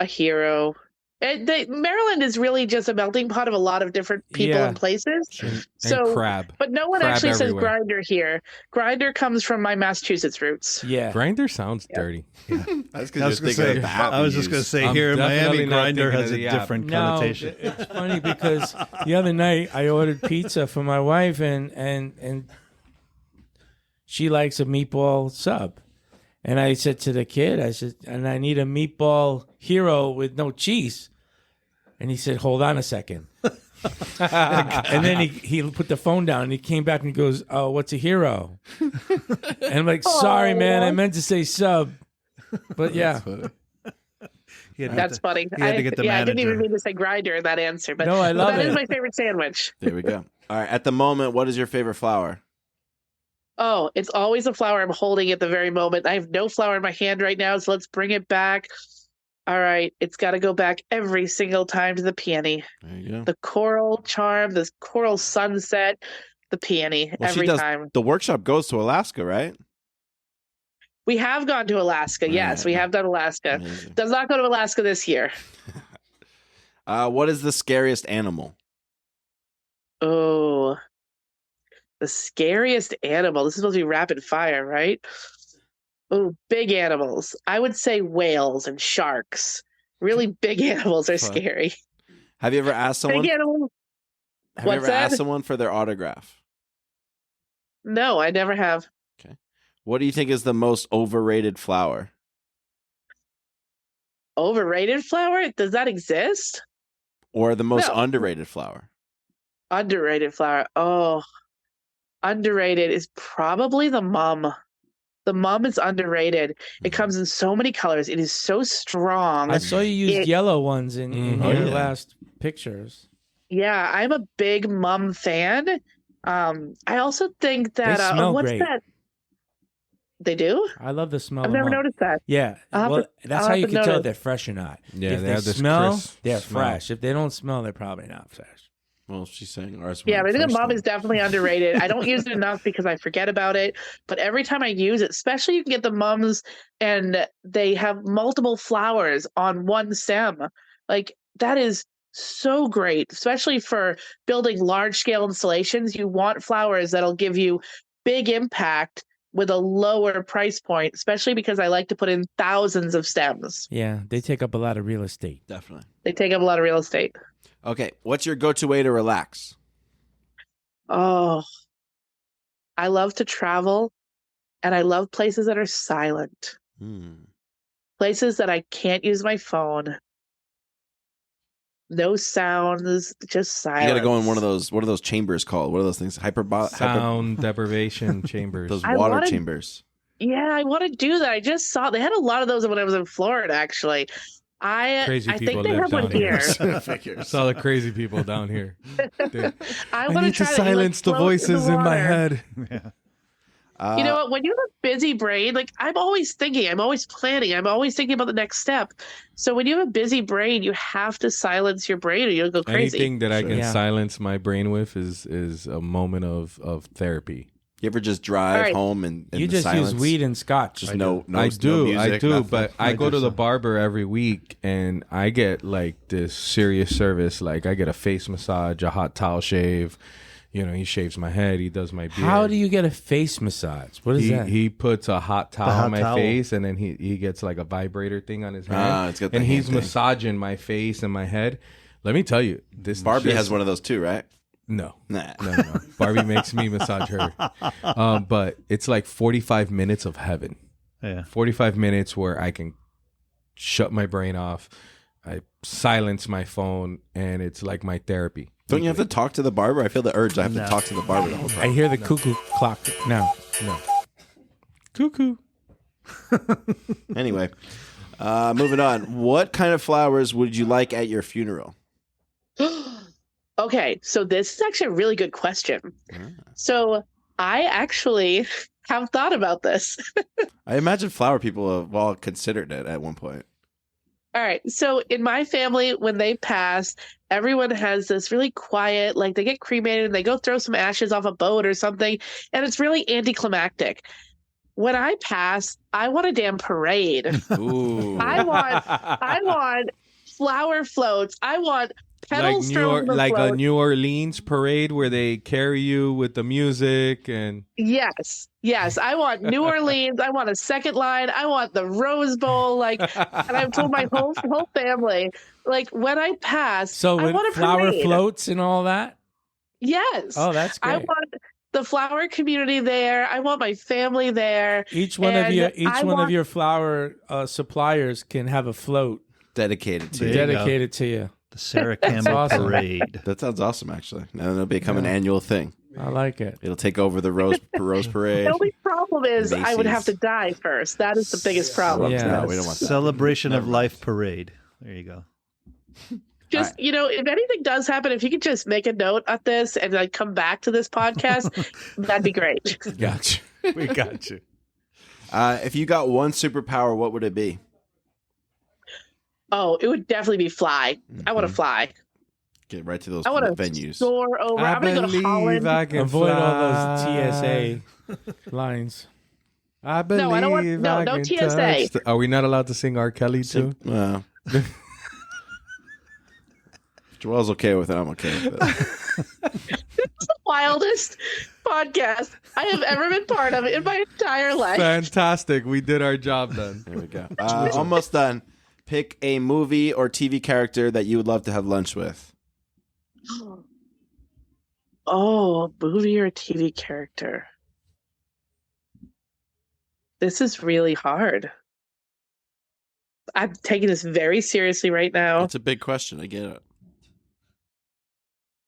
a hero. Maryland is really just a melting pot of a lot of different people Yeah. and places. And So, crab. but no one Crab actually says everywhere. grinder here. Grinder comes from my Massachusetts roots. Yeah. Grinder sounds dirty. That's I was, because gonna you're thinking of the app I was you just going to use. say I'm here in definitely Miami, not grinder thinking has of a the app. different No, connotation. it's funny because the other night I ordered pizza for my wife and she likes a meatball sub. And I said to the kid, I said, and I need a meatball hero with no cheese. And he said, hold on a second. And then he put the phone down and he came back and he goes, oh, what's a hero? And I'm like, sorry, man, I meant to say sub. But yeah. He had to That's get funny. he had to get the I didn't even manager. mean to say grinder in that answer, but No, I love that it. is my favorite sandwich. There we go. All right. At the moment, what is your favorite flower? Oh, it's always a flower I'm holding at the very moment. I have no flower in my hand right now, so let's bring it back. All right, it's got to go back every single time to the peony. There you go. The coral charm, the coral sunset, the peony every time. The workshop goes to Alaska, right? We have gone to Alaska. Yes, we have done Alaska. Amazing. Does not go to Alaska this year. What is the scariest animal? Oh, the scariest animal. This is supposed to be rapid fire, right? Oh, big animals. I would say whales and sharks. Really big animals are Fun. scary. Have you ever asked someone? Big animals. Have you What's ever that? asked someone for their autograph? No, I never have. What do you think is the most overrated flower? Overrated flower? Does that exist? Or the most No. underrated flower? Underrated flower. Oh, underrated is probably the mum. The mum is underrated. It comes in so many colors. It is so strong. I saw you use yellow ones in Mhm. your Oh, yeah. last pictures. Yeah, I'm a big mum fan. I also think that They smell what's great. that? They do? I love the smell. I've of never mum. noticed that. Yeah, I'll have well, to- that's I'll how have you to can tell notice. if they're fresh or not. Yeah, if they they have this smell, crisp they're smell. fresh. If they don't smell, they're probably not fresh. Well, she's saying ours. Yeah, but I think fresh a mum then. is definitely underrated. I don't use it enough because I forget about it. But every time I use it, especially you can get the mums and they have multiple flowers on one stem. Like that is so great, especially for building large scale installations. You want flowers that'll give you big impact with a lower price point, especially because I like to put in thousands of stems. Yeah, they take up a lot of real estate. Definitely. They take up a lot of real estate. Okay, what's your go-to way to relax? Oh, I love to travel and I love places that are silent. Places that I can't use my phone. No sounds, just silence. You got to go in one of those. What are those chambers called? What are those things? Sound deprivation chambers. Those I water wanna- chambers. Yeah, I want to do that. I just saw they had a lot of those when I was in Florida. Actually, Crazy I people think they live have one down here. here. Figures. Saw the crazy people down here. They- I I want need to try silence the voices in my head. You know what? When you have a busy brain, like I'm always thinking, I'm always planning, I'm always thinking about the next step. So when you have a busy brain, you have to silence your brain or you'll go crazy. Anything that I can Yeah. silence my brain with is a moment of therapy. You ever just drive All right. home and You the just silence? use weed and scotch. Just I no do, music, nothing. nothing? But I I go do to the so. barber every week, and I get like this serious service. Like I get a face massage, a hot towel shave. You know, he shaves my head, he does my beard. How do you get a face massage? What is that? He puts a hot towel hot on my towel. face, and then he gets like a vibrator thing on his hand, Ah, it's got the and he's hand thing. massaging my face and my head. Let me tell you, this Barbie just- has one of those too, right? No, Nah. no. Barbie makes me massage her, but it's like 45 minutes of heaven. Yeah. 45 minutes where I can shut my brain off. I silence my phone, and it's like my therapy. Don't you have to talk to the barber? I feel the urge. I have to No. talk to the barber the whole I time. hear the cuckoo clock now. No. Cuckoo. Anyway, moving on. What kind of flowers would you like at your funeral? Okay, so this is actually a really good question. Ah. So I actually have thought about this. I imagine flower people have all considered it at one point. All right. So in my family, when they pass, everyone has this really quiet, like they get cremated and they go throw some ashes off a boat or something. And it's really anticlimactic. When I pass, I want a damn parade. Ooh. I want flower floats. I want petals thrown from the like a float. New Orleans parade where they carry you with the music and Yes. I want New Orleans. I want a second line. I want the Rose Bowl. Like, and I've told my whole family, like, when I pass, So I with want a flower parade. floats and all that? Yes. Oh, that's I great. want the flower community there. I want my family there. Each one and I of want- your flower suppliers can have a float Dedicated to There you. you go. dedicated to you. The Sarah Campbell awesome. Parade. That sounds awesome, actually. Now it'll become an annual thing. I like it. It'll take over the Rose Parade. The only problem is I would have to Macy's. die first. That is the biggest problem. Yeah. No, we don't want that. Celebration of Life Parade. There you go. Just, you know, if anything does happen, if you could just make a note of this and like come back to this podcast, that'd be great. got you. We got you. If you got one superpower, what would it be? Oh, it would definitely be fly. I want to Mhm. fly. Get right to those I want to venues. soar over. I'm going to go to Holland. I can Avoid all fly. those TSA lines. I believe No, I don't want- no, I no can TSA. touch. Are we not allowed to sing R. Kelly too? Well, Joel's okay with it. I'm okay with it. It's the wildest podcast I have ever been part of in my entire life. Fantastic. We did our job then. There we go. Almost done. Pick a movie or TV character that you would love to have lunch with. Oh, movie or TV character. This is really hard. I'm taking this very seriously right now. It's a big question. I get it.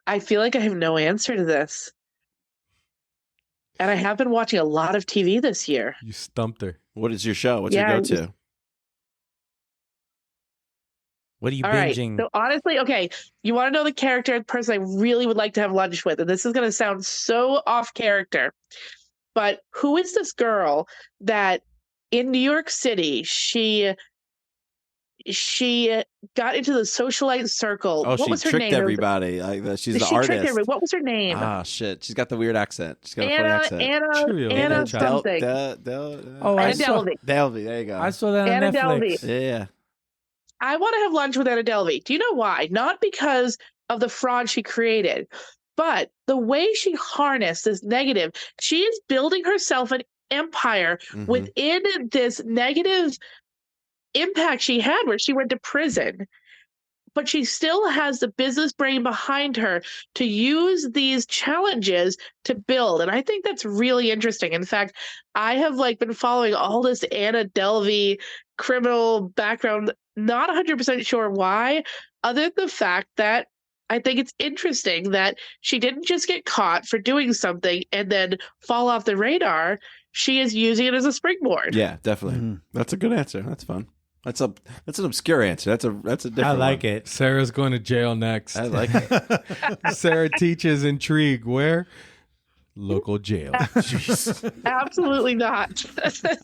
I feel like I have no answer to this. And I have been watching a lot of TV this year. You stumped her. What is your show? What's Yeah, your go-to? What are you All right. binging? So honestly, okay, you want to know the character and person I really would like to have lunch with, and this is going to sound so off character, but who is this girl that in New York City she got into the socialite circle? Oh, What she was her tricked name? everybody. Like that. She's the She artist. tricked everybody. What was her name? Ah, shit. She's got the weird accent. She's got a funny Anna accent. Trio. Anna Anna something. Oh, I Anna saw, Delvey. Delvey. There you go. I saw that on Anna Netflix. Delvey. Yeah. I want to have lunch with Anna Delvey. Do you know why? Not because of the fraud she created, but the way she harnessed this negative. She is building herself an empire Mhm. within this negative impact she had where she went to prison. But she still has the business brain behind her to use these challenges to build. And I think that's really interesting. In fact, I have been following all this Anna Delvey criminal background, not 100% sure why, other than the fact that I think it's interesting that she didn't just get caught for doing something and then fall off the radar. She is using it as a springboard. Yeah, definitely. Mhm. That's a good answer. That's fun. That's an obscure answer. That's a different I like one. it. Sarah's going to jail next. I like it. Sarah teaches Intrigue. Where? Local jail. Jeez. Absolutely not.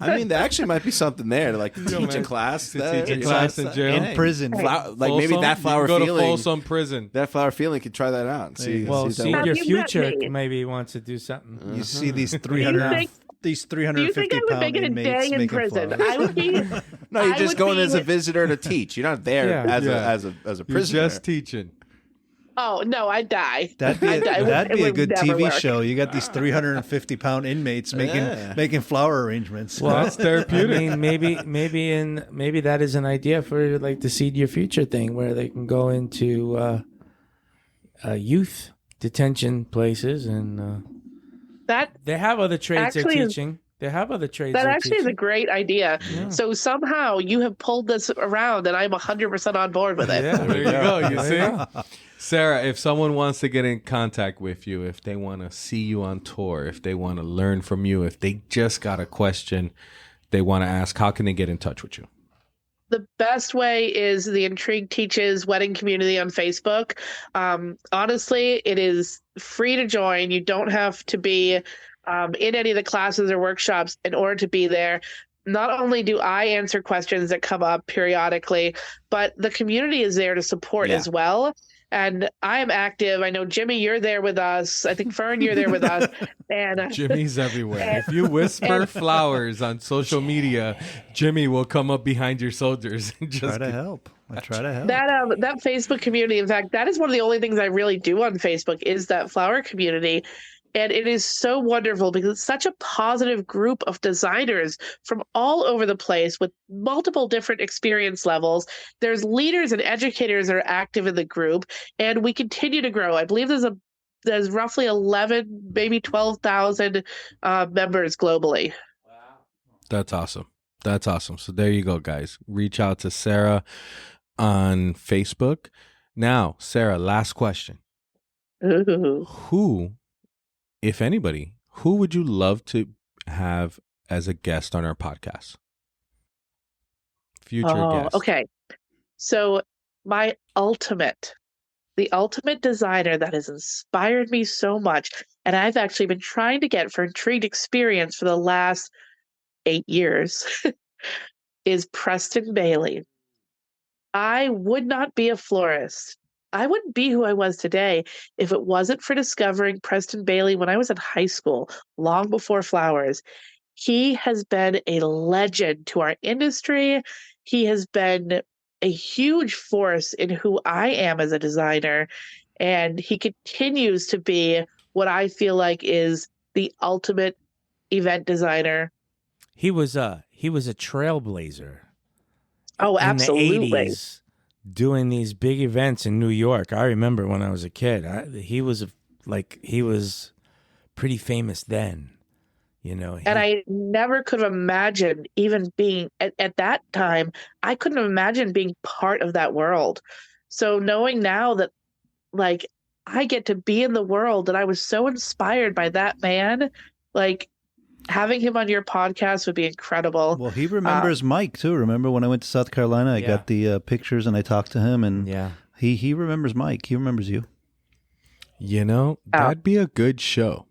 I mean, there actually might be something there to teach a man. class. To teach a class in jail. In prison. Maybe Folsom? that flower You can go feeling. to Folsom Prison. That flower feeling could try that out. And There see, you go. Well, see if that see, works. your Have you met future me? maybe wants to do something. You see these Do 300, you these Do you think 350 I would pound make it a inmates day in making prison? flowers. I would be. No, you're I just would going be- as a visitor to teach. You're not there Yeah. as Yeah. a You're prisoner. just teaching. Oh no, I'd die. That'd be I'd die. that'd It be a would good never TV work. show. You got these 350 pound inmates Yeah. making flower arrangements. Well, That's therapeutic. I mean, maybe that is an idea for the Seed Your Future thing, where they can go into youth detention places, and That they have other trades Actually they're is- teaching. They have other trades. that they're actually is a teaching. great idea. Yeah. So somehow you have pulled this around, and I'm 100% on board with it. Yeah, there you go. You There see? Sarah, if someone wants to get in contact with you, if they want to see you on tour, if they want to learn from you, if they just got a question they want to ask, how can they get in touch with you? The best way is the Intrigue Teaches wedding community on Facebook. Honestly, it is free to join. You don't have to be in any of the classes or workshops in order to be there. Not only do I answer questions that come up periodically, but the community is there to support Yeah. as well. And I am active. I know, Jimmy, you're there with us. I think, Fern, you're there with us. And Jimmy's everywhere. If you whisper flowers on social media, Jimmy will come up behind your soldiers and Try just to help. I try to help. that Facebook community, in fact, that is one of the only things I really do on Facebook is that flower community. And it is so wonderful because it's such a positive group of designers from all over the place with multiple different experience levels. There's leaders and educators that are active in the group, and we continue to grow. I believe there's roughly 11, maybe 12,000 members globally. That's awesome. That's awesome. So there you go, guys. Reach out to Sarah on Facebook. Now, Sarah, last question. Ooh. Who, if anybody, who would you love to have as a guest on our podcast? Future guest. Okay. So the ultimate designer that has inspired me so much, and I've actually been trying to get for Intrigued Experience for the last 8 years, is Preston Bailey. I would not be a florist. I wouldn't be who I was today if it wasn't for discovering Preston Bailey when I was in high school, long before flowers. He has been a legend to our industry. He has been a huge force in who I am as a designer. And he continues to be what I feel like is the ultimate event designer. He was a trailblazer. Oh, in absolutely. the 80s, doing these big events in New York. I remember when I was a kid. He was pretty famous then, you know. And I never could have imagined even being at that time. I couldn't have imagined being part of that world. So knowing now that, like, I get to be in the world, and I was so inspired by that man, like, having him on your podcast would be incredible. Well, he remembers Mike too. Remember when I went to South Carolina? I Yeah. got the pictures and I talked to him, and Yeah. he remembers Mike. He remembers you. You know, that'd be a good show.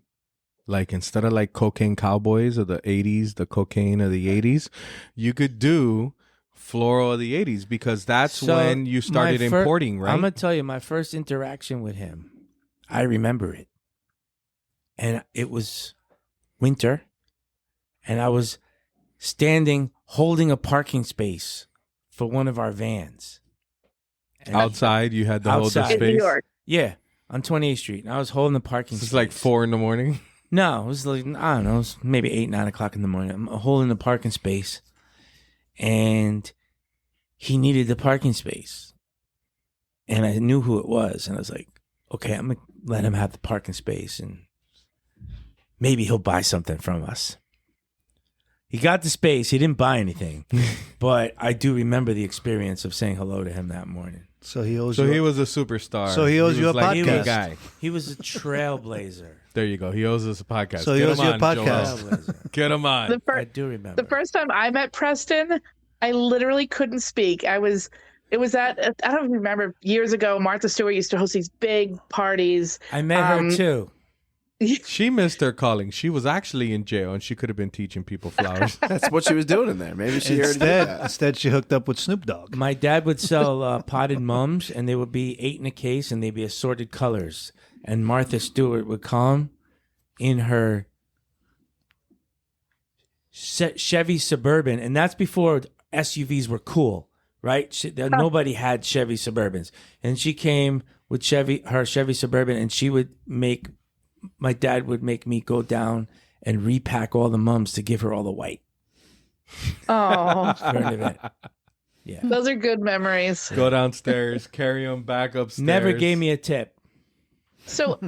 Like, instead of like Cocaine Cowboys of the 80s, the cocaine of the 80s, you could do Floral of the 80s, because that's So when you started importing, right? I'm going to tell you, my first interaction with him, I remember it. And it was winter, and I was standing holding a parking space for one of our vans. And Outside, you had to hold the Outside. In New space. York. Yeah, on 28th Street. And I was holding the parking It's space. like 4 a.m. No, it was like, I don't know, it was maybe 8, 9 o'clock in the morning. I'm holding the parking space, and he needed the parking space. And I knew who it was. And I was like, okay, I'm going to let him have the parking space, and maybe he'll buy something from us. He got the space. He didn't buy anything. But I do remember the experience of saying hello to him that morning. So he owes So you. he was a superstar. So he owes you was a like podcast. the guy. He was a trailblazer. There you go. He owes us a podcast. So he Get owes him you a on, podcast. Joel. Trailblazer. Get him on. The, I fir- do remember. the first time I met Preston, I literally couldn't speak. It was at, I don't remember, years ago, Martha Stewart used to host these big parties. I met her too. She missed her calling. She was actually in jail, and she could have been teaching people flowers. That's what she was doing in there. Maybe she already did that. Instead, she hooked up with Snoop Dogg. My dad would sell potted mums, and they would be 8 in a case, and they'd be assorted colors. And Martha Stewart would come in her Chevy Suburban, and that's before SUVs were cool, right? Nobody had Chevy Suburbans, and she came with her Chevy Suburban, and my dad would make me go down and repack all the mums to give her all the white. Oh, For an event. Yeah. those are good memories. Go downstairs, carry him back upstairs. Never gave me a tip. So,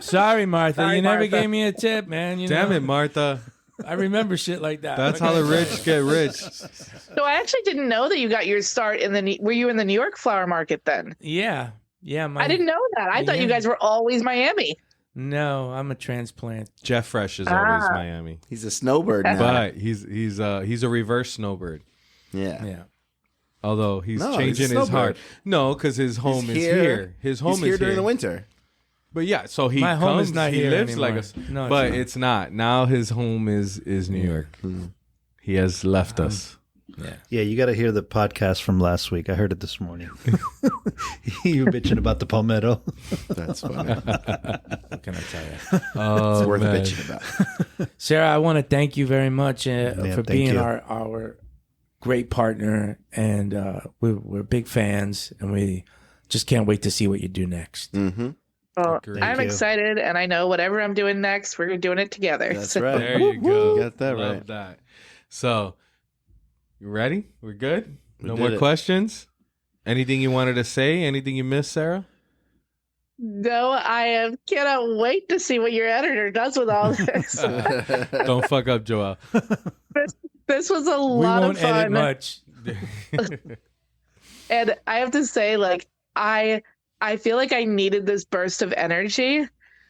Sorry, Martha. Sorry, you never Martha. gave me a tip, man. Damn it, Martha. I remember shit like that. That's What how can the I rich say? get rich. so I actually didn't know that you got your start were you in the New York flower market then? Yeah. I didn't know that. I thought you Yeah. guys were always Miami. No, I'm a transplant. Jeff Fresh is always Ah. Miami, He's a snowbird now. but he's a reverse snowbird. yeah. Yeah. Although he's No, he's a changing his snowbird. heart. No, because his home is here. His home He's here is during here the winter. But yeah, so he My home comes. is not he here lives anymore. like us, No, it's but not. it's not. Now his home is New York. He has left us. Yeah. Yeah, you got to hear the podcast from last week. I heard it this morning. You bitching about the palmetto. That's funny. What can I tell you? Oh, It's worth man. bitching about. Sarah, I want to thank you very much for thank being you. our great partner, and we're big fans, and we just can't wait to see what you do next. Mm-hmm. Well, Agreed. I'm Thank you. excited, and I know whatever I'm doing next, we're doing it together. That's So- right. There you go. You got that Love right. that. So, you ready? We're good? We No did more it. questions? Anything you wanted to say? Anything you missed, Sarah? No, cannot wait to see what your editor does with all this. Don't fuck up, Joel. This was a We lot won't of edit fun. much. And I have to say, like, I feel like I needed this burst of energy.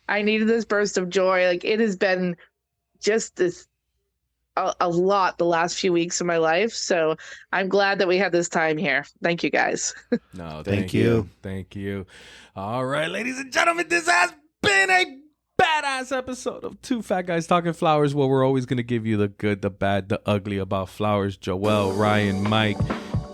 I needed this burst of joy. Like, it has been just a lot the last few weeks of my life. So I'm glad that we had this time here. Thank you, guys. No, Thank you. Thank you. All right, ladies and gentlemen, this has been a badass episode of Two Fat Guys Talking Flowers, where we're always going to give you the good, the bad, the ugly about flowers. Joel, Ryan, Mike,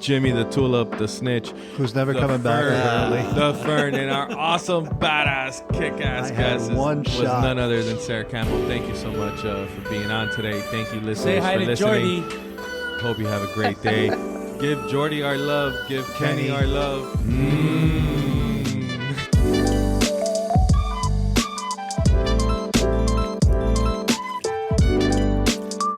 Jimmy the Tulip, the Snitch. Who's never the coming back, Fern, apparently. The Fern, and our awesome, badass, kick-ass I had guest one was shot. none other than Sarah Campbell. Thank you so much for being on today. Thank you, listeners, Say hi for to listening. Jordy. Hope you have a great day. Give Jordy our love. Give Kenny Kenny. our love.